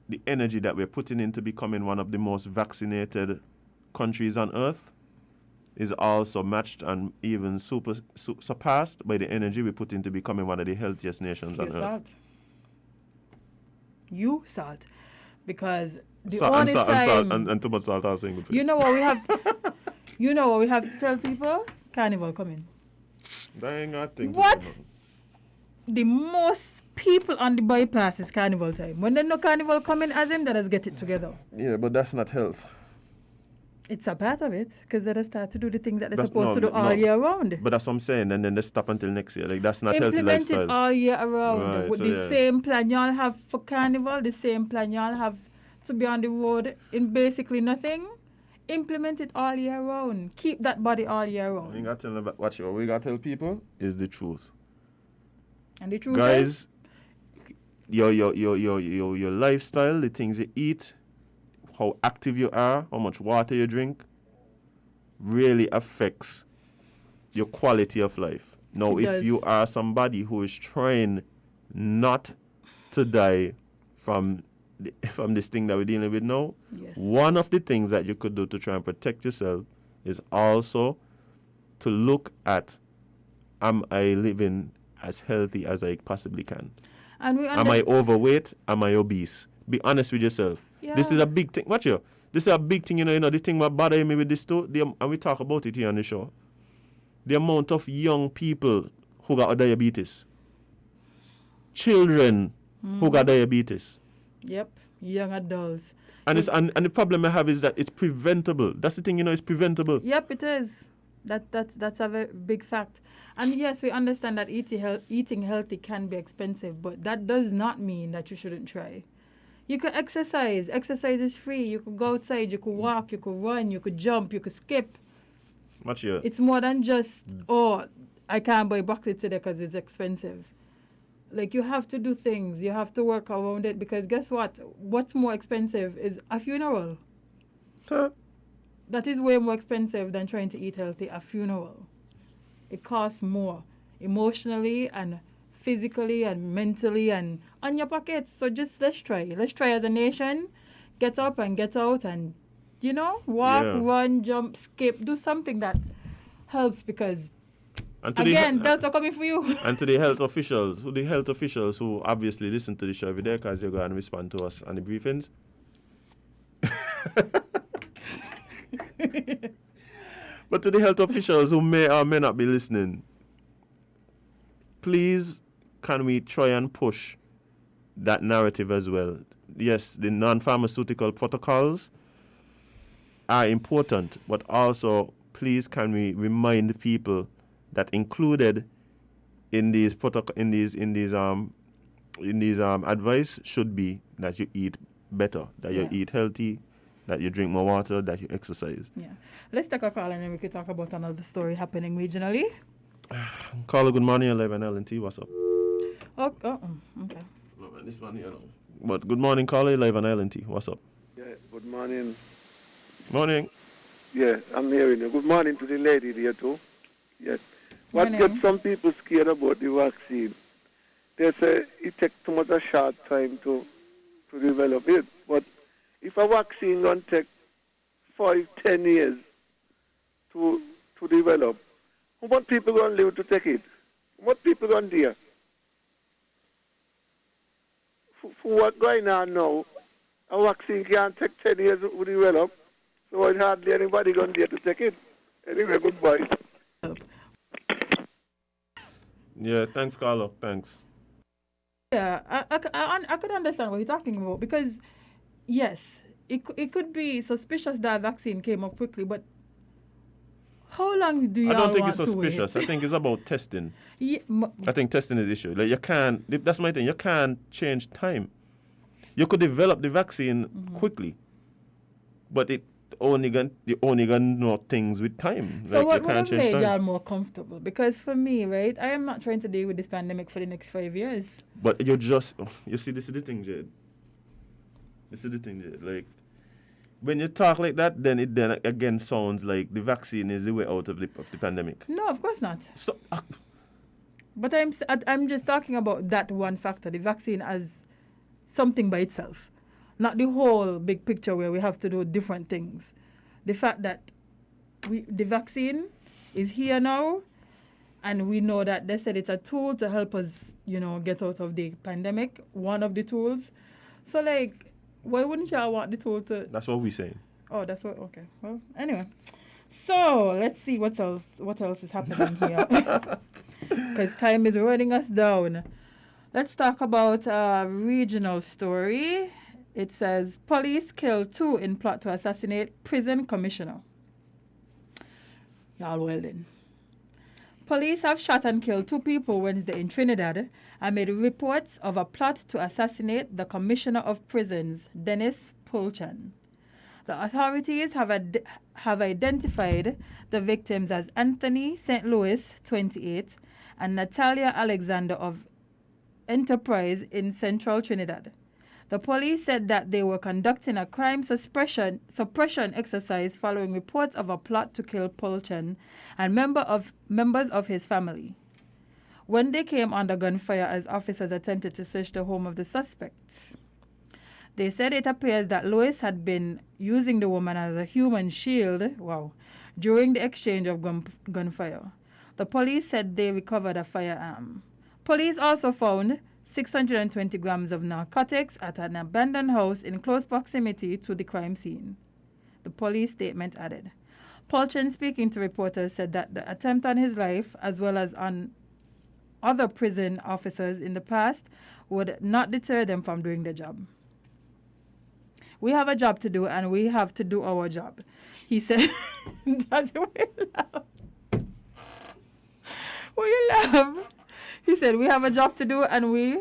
the energy that we're putting into becoming one of the most vaccinated countries on earth is also matched and even surpassed by the energy we put into becoming one of the healthiest nations on earth. You salt. Because the salt, only time... And too much salt, I was saying good for you. Know what we have to tell people? Carnival coming. What? The most people on the bypass is carnival time. When there's no carnival coming, Azem, let us get it together. Yeah, but that's not health. It's a part of it, because let us start to do the things that they're That's- supposed to do all year round. But that's what I'm saying, and then they stop until next year. Like, that's not healthy Implement lifestyle. it all year around. Right, With so the yeah. same plan y'all have for carnival, the same plan y'all have to be on the road in basically nothing. Implement it all year round. Keep that body all year We round. got to tell them what we got to tell people is the truth. And the truth is, Guys, your lifestyle, the things you eat, how active you are, how much water you drink, really affects your quality of life. Now, It if does. you are somebody who is trying not to die from this thing that we're dealing with now, yes. one of the things that you could do to try and protect yourself is also to look at, am I living as healthy as I possibly can? And we Am I overweight? Am I obese? Be honest with yourself. This is Yeah. a big thing. Watch you. This is a big thing, the thing that bothers me with this too, and we talk about it here on the show. The amount of young people who got diabetes. Children who got diabetes. Yep, young adults. And the problem I have is that it's preventable. That's the thing, it's preventable. Yep, it is. That's a very big fact. And yes, we understand that eating healthy can be expensive, but that does not mean that you shouldn't try. You could exercise. Exercise is free. You could go outside. You could walk. You could run. You could jump. You could skip. Watch you. It's more than just, I can't buy broccoli today because it's expensive. Like, you have to do things. You have to work around it, because guess what? What's more expensive is a funeral. Huh? That is way more expensive than trying to eat healthy. A funeral. It costs more emotionally and physically and mentally and on your pockets. So just let's try. Let's try as a nation. Get up and get out and, walk, run, jump, skip. Do something that helps, because, again, Delta coming for you. And to the health officials, who obviously listen to the show every day, because you're going to respond to us on the briefings. But to the health officials who may or may not be listening, please, can we try and push that narrative as well? Yes, the non-pharmaceutical protocols are important, but also, please, can we remind people that included in these advice should be that you eat better, that you eat healthy, that you drink more water, that you exercise. Yeah. Let's take a call and then we can talk about another story happening regionally. Caller, good morning, 11 LNT. What's up? Okay. No, man, this one here. No. But good morning, caller, 11 LNT. What's up? Yeah, good morning. Morning. Yeah, I'm hearing you. Good morning to the lady there too. Yes. What gets some people scared about the vaccine? They say it takes too much a short time to develop it. But if a vaccine going to take 5-10 years to develop, how much people going to live to take it? How much people going to die? For what's going on now, a vaccine can't take 10 years to develop, so it's hardly anybody going to dare to take it. Anyway, goodbye. Yeah, thanks, caller. Thanks. Yeah, I could understand what you're talking about, because, yes, it could be suspicious that vaccine came up quickly, but how long do you want to wait? I don't think it's suspicious. I think it's about testing. Yeah, I think testing is the issue. Like, you can't, that's my thing, you can't change time. You could develop the vaccine quickly, but you only gonna know things with time. So like, what you would can't have change made time. y'all more comfortable? Because for me, right, I am not trying to deal with this pandemic for the next 5 years. But you see, this is the thing, Jade. Like, when you talk like that, then it again sounds like the vaccine is the way out of the pandemic. No, of course not. So, but I'm just talking about that one factor, the vaccine as something by itself, not the whole big picture where we have to do different things. The fact that the vaccine is here now, and we know that they said it's a tool to help us, get out of the pandemic, one of the tools. So, like, why wouldn't y'all want the tool to... That's what we're saying. Oh, that's what... Okay. Well, anyway. So, let's see what else is happening here. Because time is running us down. Let's talk about a regional story. It says police kill 2 in plot to assassinate prison commissioner. Y'all well then. Police have shot and killed 2 people Wednesday in Trinidad amid reports of a plot to assassinate the Commissioner of Prisons, Dennis Pulchan. The authorities have identified the victims as Anthony St. Louis, 28, and Natalia Alexander of Enterprise in Central Trinidad. The police said that they were conducting a crime suppression exercise following reports of a plot to kill Pulchan and members of his family. When they came under gunfire as officers attempted to search the home of the suspects. They said it appears that Lois had been using the woman as a human shield, during the exchange of gunfire. The police said they recovered a firearm. Police also found 620 grams of narcotics at an abandoned house in close proximity to the crime scene. The police statement added. Pulchan, speaking to reporters, said that the attempt on his life, as well as on other prison officers in the past, would not deter them from doing their job. We have a job to do, and we have to do our job, he said. That's the way you laugh. Will you laugh? He said, we have a job to do, and we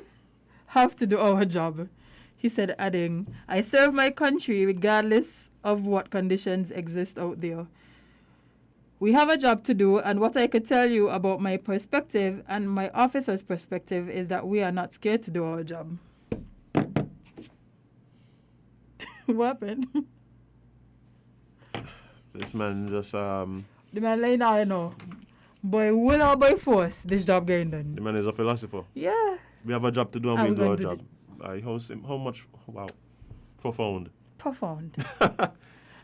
have to do our job. He said, adding, I serve my country regardless of what conditions exist out there. We have a job to do, and what I could tell you about my perspective and my officer's perspective is that we are not scared to do our job. What happened? This man just The man laying out, you know. By will or by force, this job getting done. The man is a philosopher. Yeah. We have a job to do and we'll do our job. How much? Wow. Profound.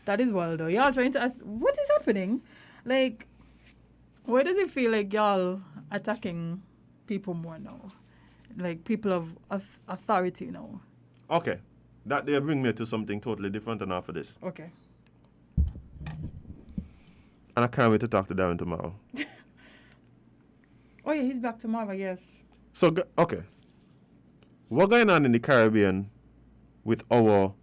That is wild though. Y'all trying to ask, what is happening? Like, why does it feel like y'all attacking people more now? Like people of authority now? Okay. That they bring me to something totally different and after this. Okay. And I can't wait to talk to Darren tomorrow. Oh yeah, he's back tomorrow, yes. So, okay. What's going on in the Caribbean with our,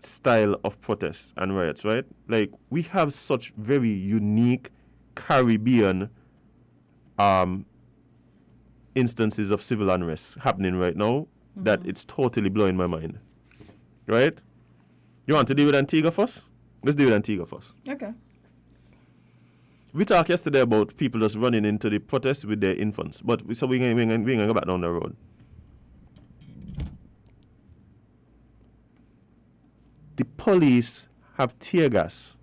style of protest and riots, right? Like, we have such very unique Caribbean instances of civil unrest happening right now that it's totally blowing my mind. Right? You want to deal with Antigua first? Let's deal with Antigua first. Okay. We talked yesterday about people just running into the protest with their infants, but we're going to go back down the road. The police have tear gas,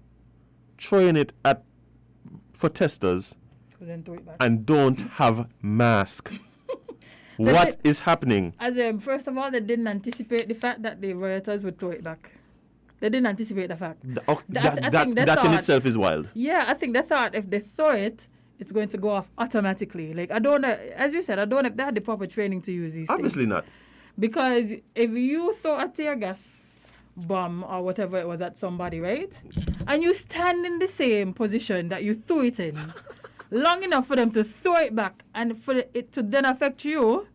throwing it at protesters, and don't have masks. What is happening? First of all, they didn't anticipate the fact that the rioters would throw it back. They didn't anticipate the fact. That in itself is wild. Yeah, I think they thought if they throw it, it's going to go off automatically. Like, I don't know, as you said, I don't know if they had the proper training to use these Obviously things. not. Because if you throw a tear gas bomb or whatever it was at somebody, right? And you stand in the same position that you threw it in, long enough for them to throw it back and for it to then affect you.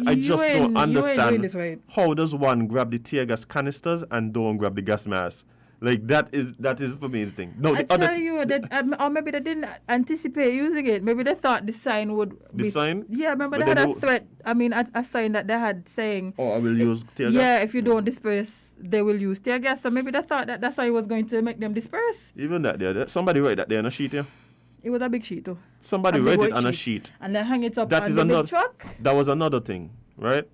I just don't understand how does one grab the tear gas canisters and don't grab the gas mask. Like that is for me the thing. No, I tell you that, or maybe they didn't anticipate using it. Maybe they thought the sign would. The sign? Yeah, remember they had a threat. I mean, a sign that they had saying. Oh, I will use tear gas. Yeah, if you don't disperse, they will use tear gas. So maybe they thought that sign was going to make them disperse. Even that there, somebody write that there on a sheet here. It was a big sheet too. Somebody write it on a sheet. And then hang it up on the big truck. That was another thing, right?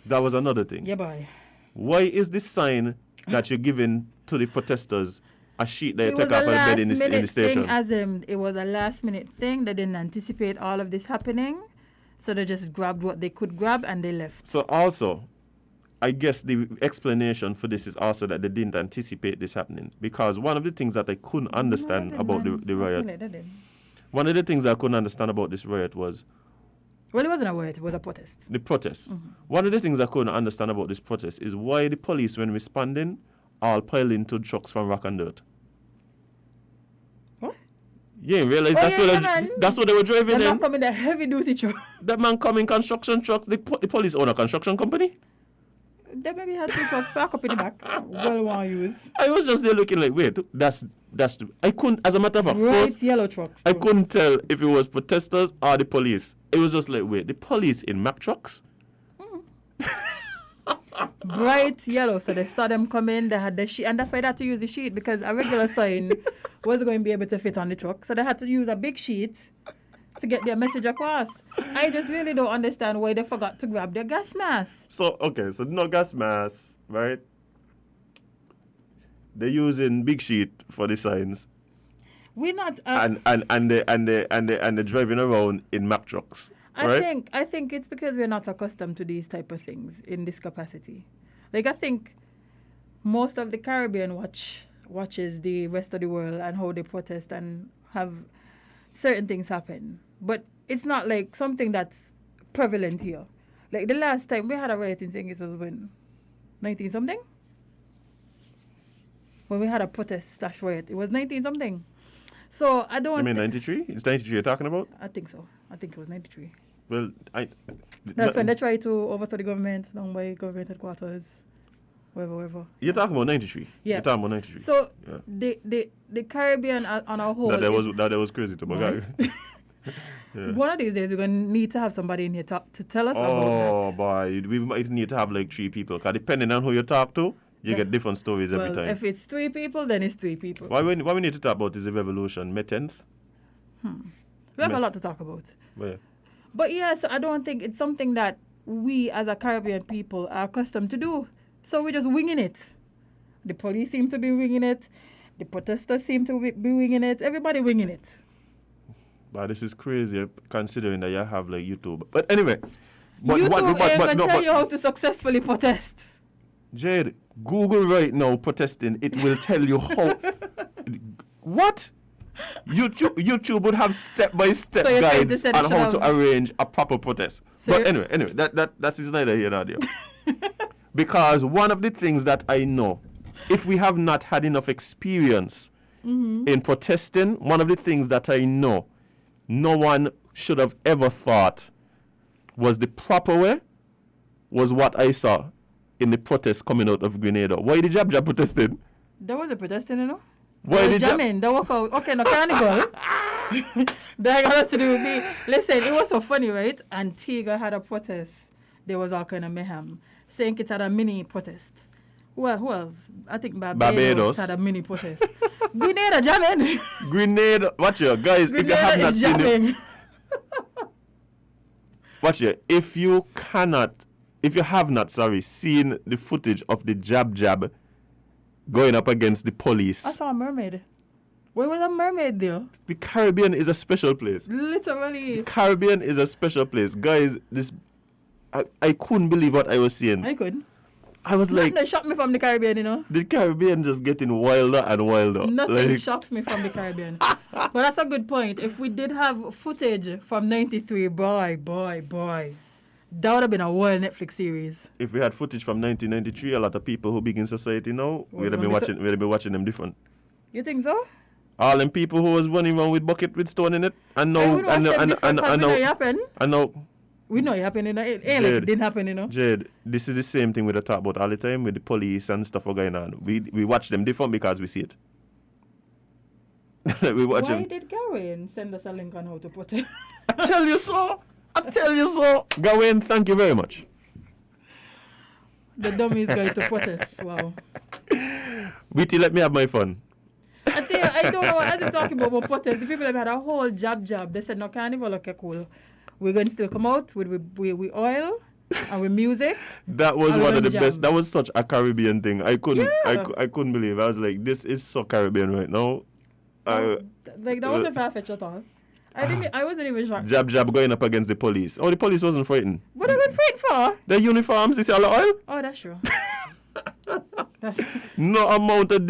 That was another thing. Yeah, boy. Why is this sign that you're giving to the protesters a sheet that you take off a bed in the station? It was a last minute thing. They didn't anticipate all of this happening. So they just grabbed what they could grab and they left. So also, I guess the explanation for this is also that they didn't anticipate this happening. Because one of the things that I couldn't understand about the riot... One of the things I couldn't understand about this riot was... Well, it wasn't a riot, it was a protest. The protest. Mm-hmm. One of the things I couldn't understand about this protest is why the police, when responding, all pile into trucks from rock and dirt. What? You ain't realize that's what they were driving in. They're not coming the heavy duty truck. That man coming construction truck. The police own a construction company. They maybe had 2 trucks parked up in the back. Well, want to use. I was just there looking like, wait, that's. I couldn't, as a matter of fact, Bright yellow trucks. I couldn't tell if it was protesters or the police. It was just like, wait, the police in Mack trucks? Bright yellow, so they saw them come in, they had the sheet, and that's why they had to use the sheet, because a regular sign wasn't going to be able to fit on the truck, so they had to use a big sheet to get their message across. I just really don't understand why they forgot to grab their gas mask. So no gas mask, right? They're using big sheet for the signs. We're not. And they're driving around in Mack trucks. Right? I think it's because we're not accustomed to these type of things in this capacity. Like, I think most of the Caribbean watches the rest of the world and how they protest and have certain things happen. But it's not like something that's prevalent here. Like the last time we had a riot in St. Kitts was when 19 something? When we had a protest / riot. It was 19 something. So I don't. You mean 93? It's 93 you're talking about? I think so. I think it was 93. Well, That's when they tried to overthrow the government down by government headquarters, wherever. You're talking about 93? Yeah. You're talking about 93. So the Caribbean on our whole. That was crazy to my Yeah. One of these days we're going to need to have somebody in here to tell us about that. Oh boy, we might need to have like 3 people, because depending on who you talk to, you get different stories every time. If it's 3 people, then it's 3 people. What we need to talk about is the revolution, May 10th. We have a lot to talk about. Yeah. But yeah, so I don't think it's something that we as a Caribbean people are accustomed to do. So we're just winging it. The police seem to be winging it. The protesters seem to be winging it. Everybody winging it. But this is crazy considering that you have like YouTube. But anyway. YouTube ain't going to tell you how to successfully protest. Jade, Google right now protesting. It will tell you how. What? YouTube would have step-by-step guides on how to arrange a proper protest. So but anyway, that is neither here nor there. Because one of the things that I know, if we have not had enough experience in protesting, one of the things that I know no one should have ever thought was the proper way was what I saw in the protest coming out of Grenada. Why did Jab protesting? There was a protesting, you know? Why did jamming? They walk out. Okay, no carnival. That got to do with me. Listen, it was so funny, right? Antigua had a protest. There was all kind of mayhem. St. Kitts had a mini protest. Well, who else? I think Barbados had a mini protest. Grenada jamming. Grenada. Watch here, guys. Grenada, if you have not seen it. Watch here. If you have not seen the footage of the jab going up against the police. I saw a mermaid. Where was a mermaid there? The Caribbean is a special place. Literally. The Caribbean is a special place. Guys, I couldn't believe what I was seeing. I couldn't. I was like... Nothing shocked me from the Caribbean, you know. The Caribbean just getting wilder and wilder. Nothing shocks me from the Caribbean. But that's a good point. If we did have footage from 93, boy. That would have been a whole Netflix series. If we had footage from 1993, a lot of people who big in society now, we'd have been watching them different. You think so? All them people who was running around with bucket with stone in it, and now we know it happened, you know. It ain't like it didn't happen, you know. Jade, this is the same thing we talk about all the time with the police and stuff going on. We watch them different because we see it. Why did Gawain send us a link on how to protest? I tell you so. Gawain, thank you very much. The dummy is going to protest. Wow. Witty, let me have my fun. I tell you, I don't know what I'm talking about protest. The people have had a whole jab. They said, no, carnival, okay, cool. We're going to still come out with oil and with music. That was one of the best. That was such a Caribbean thing. I couldn't believe it. I was like, this is so Caribbean right now. That wasn't far-fetched at all. I wasn't even shocked. Jab going up against the police. Oh, the police wasn't frightened. What are they frightened for? Their uniforms, you see all the oil? Oh, that's true. No amount of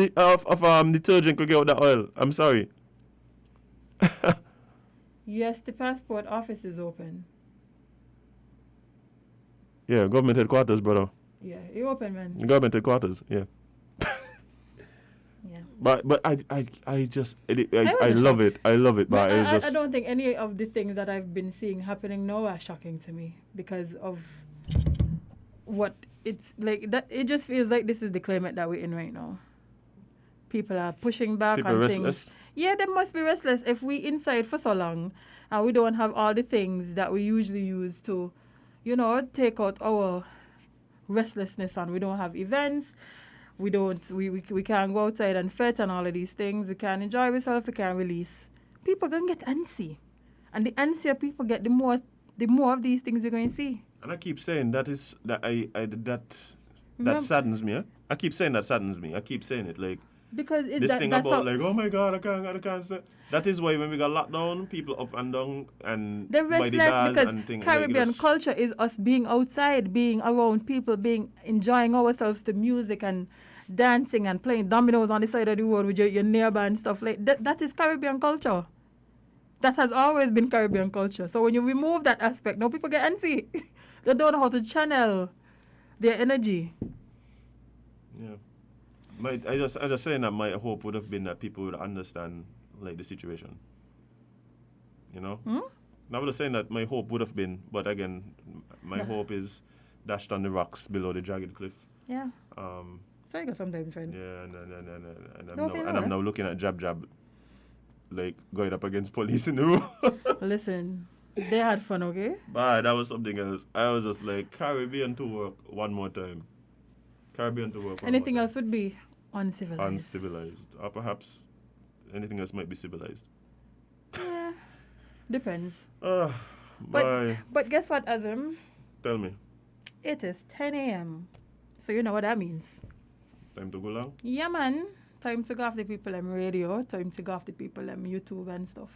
detergent could get out the oil. I'm sorry. Yes, the passport office is open. Yeah, government headquarters, brother. Yeah, it open, man. Government headquarters, yeah. Yeah. But I just I love it. I love it. But I don't think any of the things that I've been seeing happening now are shocking to me because of what it's like. That it just feels like this is the climate that we're in right now. People are pushing back People on restless. things. Yeah, they must be restless if we inside for so long and we don't have all the things that we usually use to, take out our restlessness, and we don't have events. We can't go outside and fet and all of these things. We can't enjoy ourselves. We can't release. People gonna get antsy, and the antsier people get, the more of these things we're going to see. And I keep saying that saddens me. I keep saying that saddens me. I keep saying it like because this thing about like, oh my God, I can't say. That is why when we got locked down, people up and down and they're by the restless bars because and things. Caribbean like culture is us being outside, being around people, enjoying ourselves to music and dancing and playing dominoes on the side of the road with your neighbor and stuff like that. That is Caribbean culture. That has always been Caribbean culture. So when you remove that aspect, now people get antsy. They don't know how to channel their energy. Yeah. I just saying that my hope would have been that people would understand like the situation. You know? I was saying that my hope would have been, but again, my hope is dashed on the rocks below the jagged cliff. Yeah. So you got sometimes, friend. Yeah, and I'm now looking at Jab, like going up against police in the room. Listen, they had fun, okay? But that was something else. I was just like, Caribbean to work one more time. Anything else would be uncivilized. Uncivilized. Or perhaps anything else might be civilized. Yeah, depends. Bye. But guess what, Azem? Tell me. It is 10 a.m. So you know what that means. Time to go long? Yeah, man. Time to go off the people on radio. Time to go off the people on YouTube and stuff.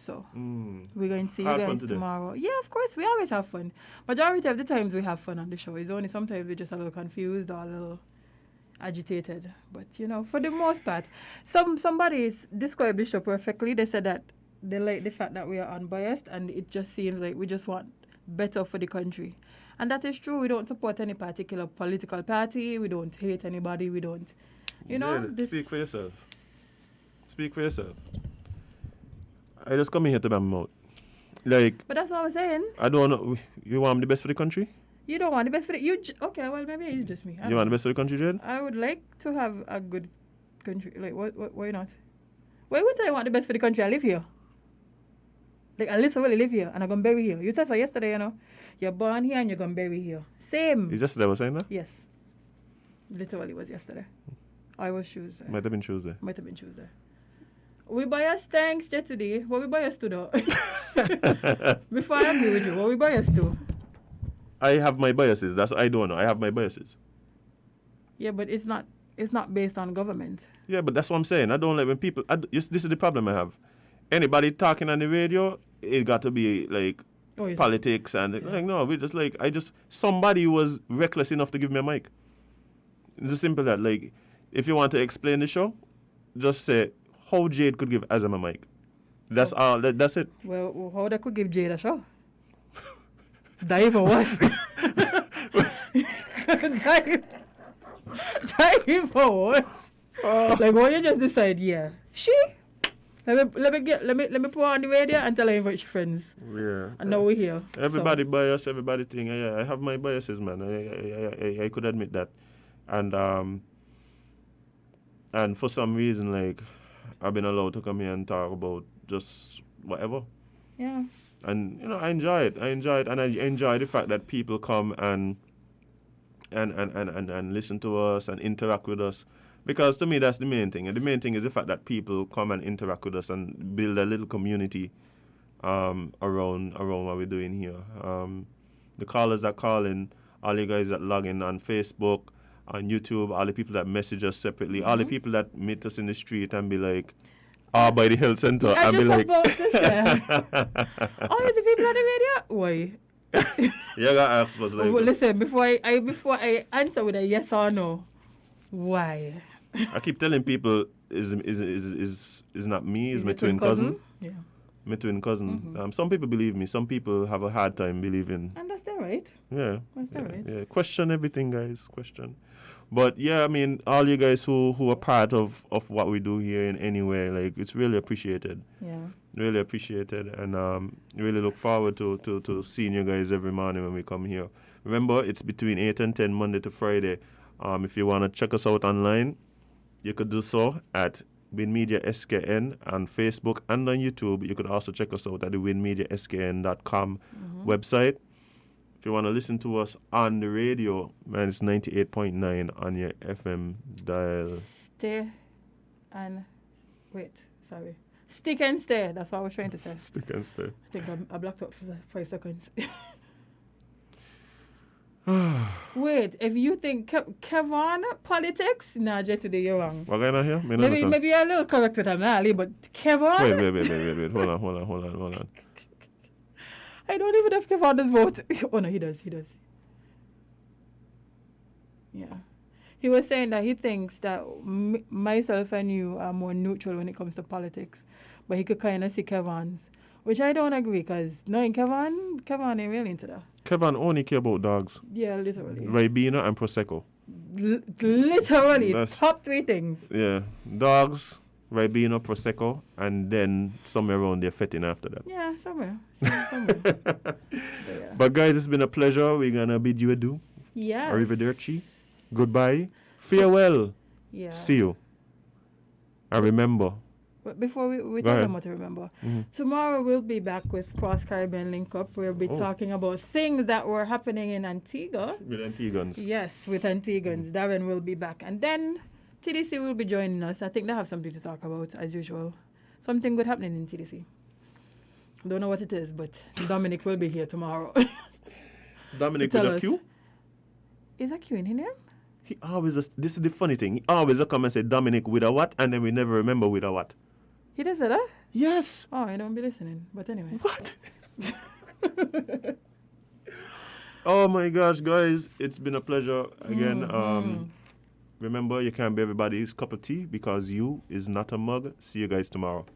So, we're going to see you guys tomorrow. Yeah, of course. We always have fun. Majority of the times we have fun on the show. It's only sometimes we're just a little confused or a little agitated. But, for the most part, somebody described the show perfectly. They said that they like the fact that we are unbiased and it just seems like we just want better for the country. And that is true. We don't support any particular political party. We don't hate anybody. We don't, Speak for yourself. Speak for yourself. I just come in here to my mouth. Like. But that's what I was saying. I don't know. You want the best for the country? You don't want the best for the... Okay, well, maybe it's just me. You want the best for the country, Jade? I would like to have a good country. Like, why not? Why wouldn't I want the best for the country? I live here. Like, I literally live here and I'm going to bury here. You said so yesterday, You're born here and you're going to bury here. Same. Is yesterday I was saying that? Yes. Literally was yesterday. I was Tuesday. Might have been Tuesday. We biased, thanks, Jade, today. What we biased to, though? Before I agree with you, what we biased to? I have my biases. That's I don't know. I have my biases. Yeah, but it's not based on government. Yeah, but that's what I'm saying. I don't like when people... this is the problem I have. Anybody talking on the radio, it got to be like politics and... Like, no, we just like... Somebody was reckless enough to give me a mic. It's as simple as that. Like, if you want to explain the show, just say... How Jade could give Azem a mic. That's all. That's it. Well, how they could give Jade a show? That even worse. That even worse. Like, why you just decide, yeah. Let me put her on the radio and tell her invite your friends. Yeah. And now we're here. Everybody bias, everybody thing. Yeah, I have my biases, man. I could admit that. And for some reason, like, I've been allowed to come here and talk about just whatever. Yeah. And I enjoy it. And I enjoy the fact that people come and listen to us and interact with us. Because to me that's the main thing. And the main thing is the fact that people come and interact with us and build a little community around what we're doing here. The callers that call in, all you guys that log in on Facebook, on YouTube, all the people that message us separately, all the people that meet us in the street and be like, by the health center, and be like, oh, is the people on the radio? Why? You gotta ask us like. Well, listen, before I answer with a yes or no, why? I keep telling people is not me, is my twin cousin. Yeah. My twin cousin. Some people believe me. Some people have a hard time believing. And that's their right. Yeah. That's their right. Yeah. Question everything, guys. Question. But yeah, I mean, all you guys who are part of what we do here in any way, like, it's really appreciated. Yeah. Really appreciated, and really look forward to seeing you guys every morning when we come here. Remember, it's between 8 and 10 Monday to Friday. If you want to check us out online, you could do so at WINNmedia SKN on Facebook and on YouTube. You could also check us out at the WINNmediaSKN.com website. If you want to listen to us on the radio, man, it's 98.9 on your FM dial. Stay and wait, sorry. Stick and stay. That's what I was trying to say. Stick and stay. I think I blocked up for 5 seconds. Wait, if you think Kevon politics, nah, Jade, today you're wrong. What going on here? Maybe you're a little correct with Hanley, but Kevon. Wait. Hold on. I don't even know if Kevon does vote. Oh no, he does. Yeah. He was saying that he thinks that myself and you are more neutral when it comes to politics, but he could kind of see Kevon's, which I don't agree, because knowing Kevon ain't really into that. Kevon only care about dogs. Yeah, literally. Ribena and Prosecco. Literally, top 3 things. Yeah, dogs, Ribena, Prosecco, and then somewhere around there fetting after that. Yeah, somewhere. So, yeah. But guys, it's been a pleasure. We're going to bid you adieu. Yeah. Arrivederci. Goodbye. Farewell. Yeah. See you. And remember. But before we tell them what to remember, tomorrow we'll be back with Cross Caribbean Link Up. We'll be talking about things that were happening in Antigua. With Antiguans. Yes, with Antiguans. Darren will be back. And then TDC will be joining us. I think they have something to talk about, as usual. Something good happening in TDC. Don't know what it is, but Dominic will be here tomorrow. Dominic with a Q? Is a Q in him? He always, this is the funny thing, he always come and say Dominic with a what, and then we never remember with a what. He does that? Yes. Oh, I don't be listening. But anyway. What? Oh my gosh, guys, it's been a pleasure again. Remember, you can't be everybody's cup of tea because you is not a mug. See you guys tomorrow.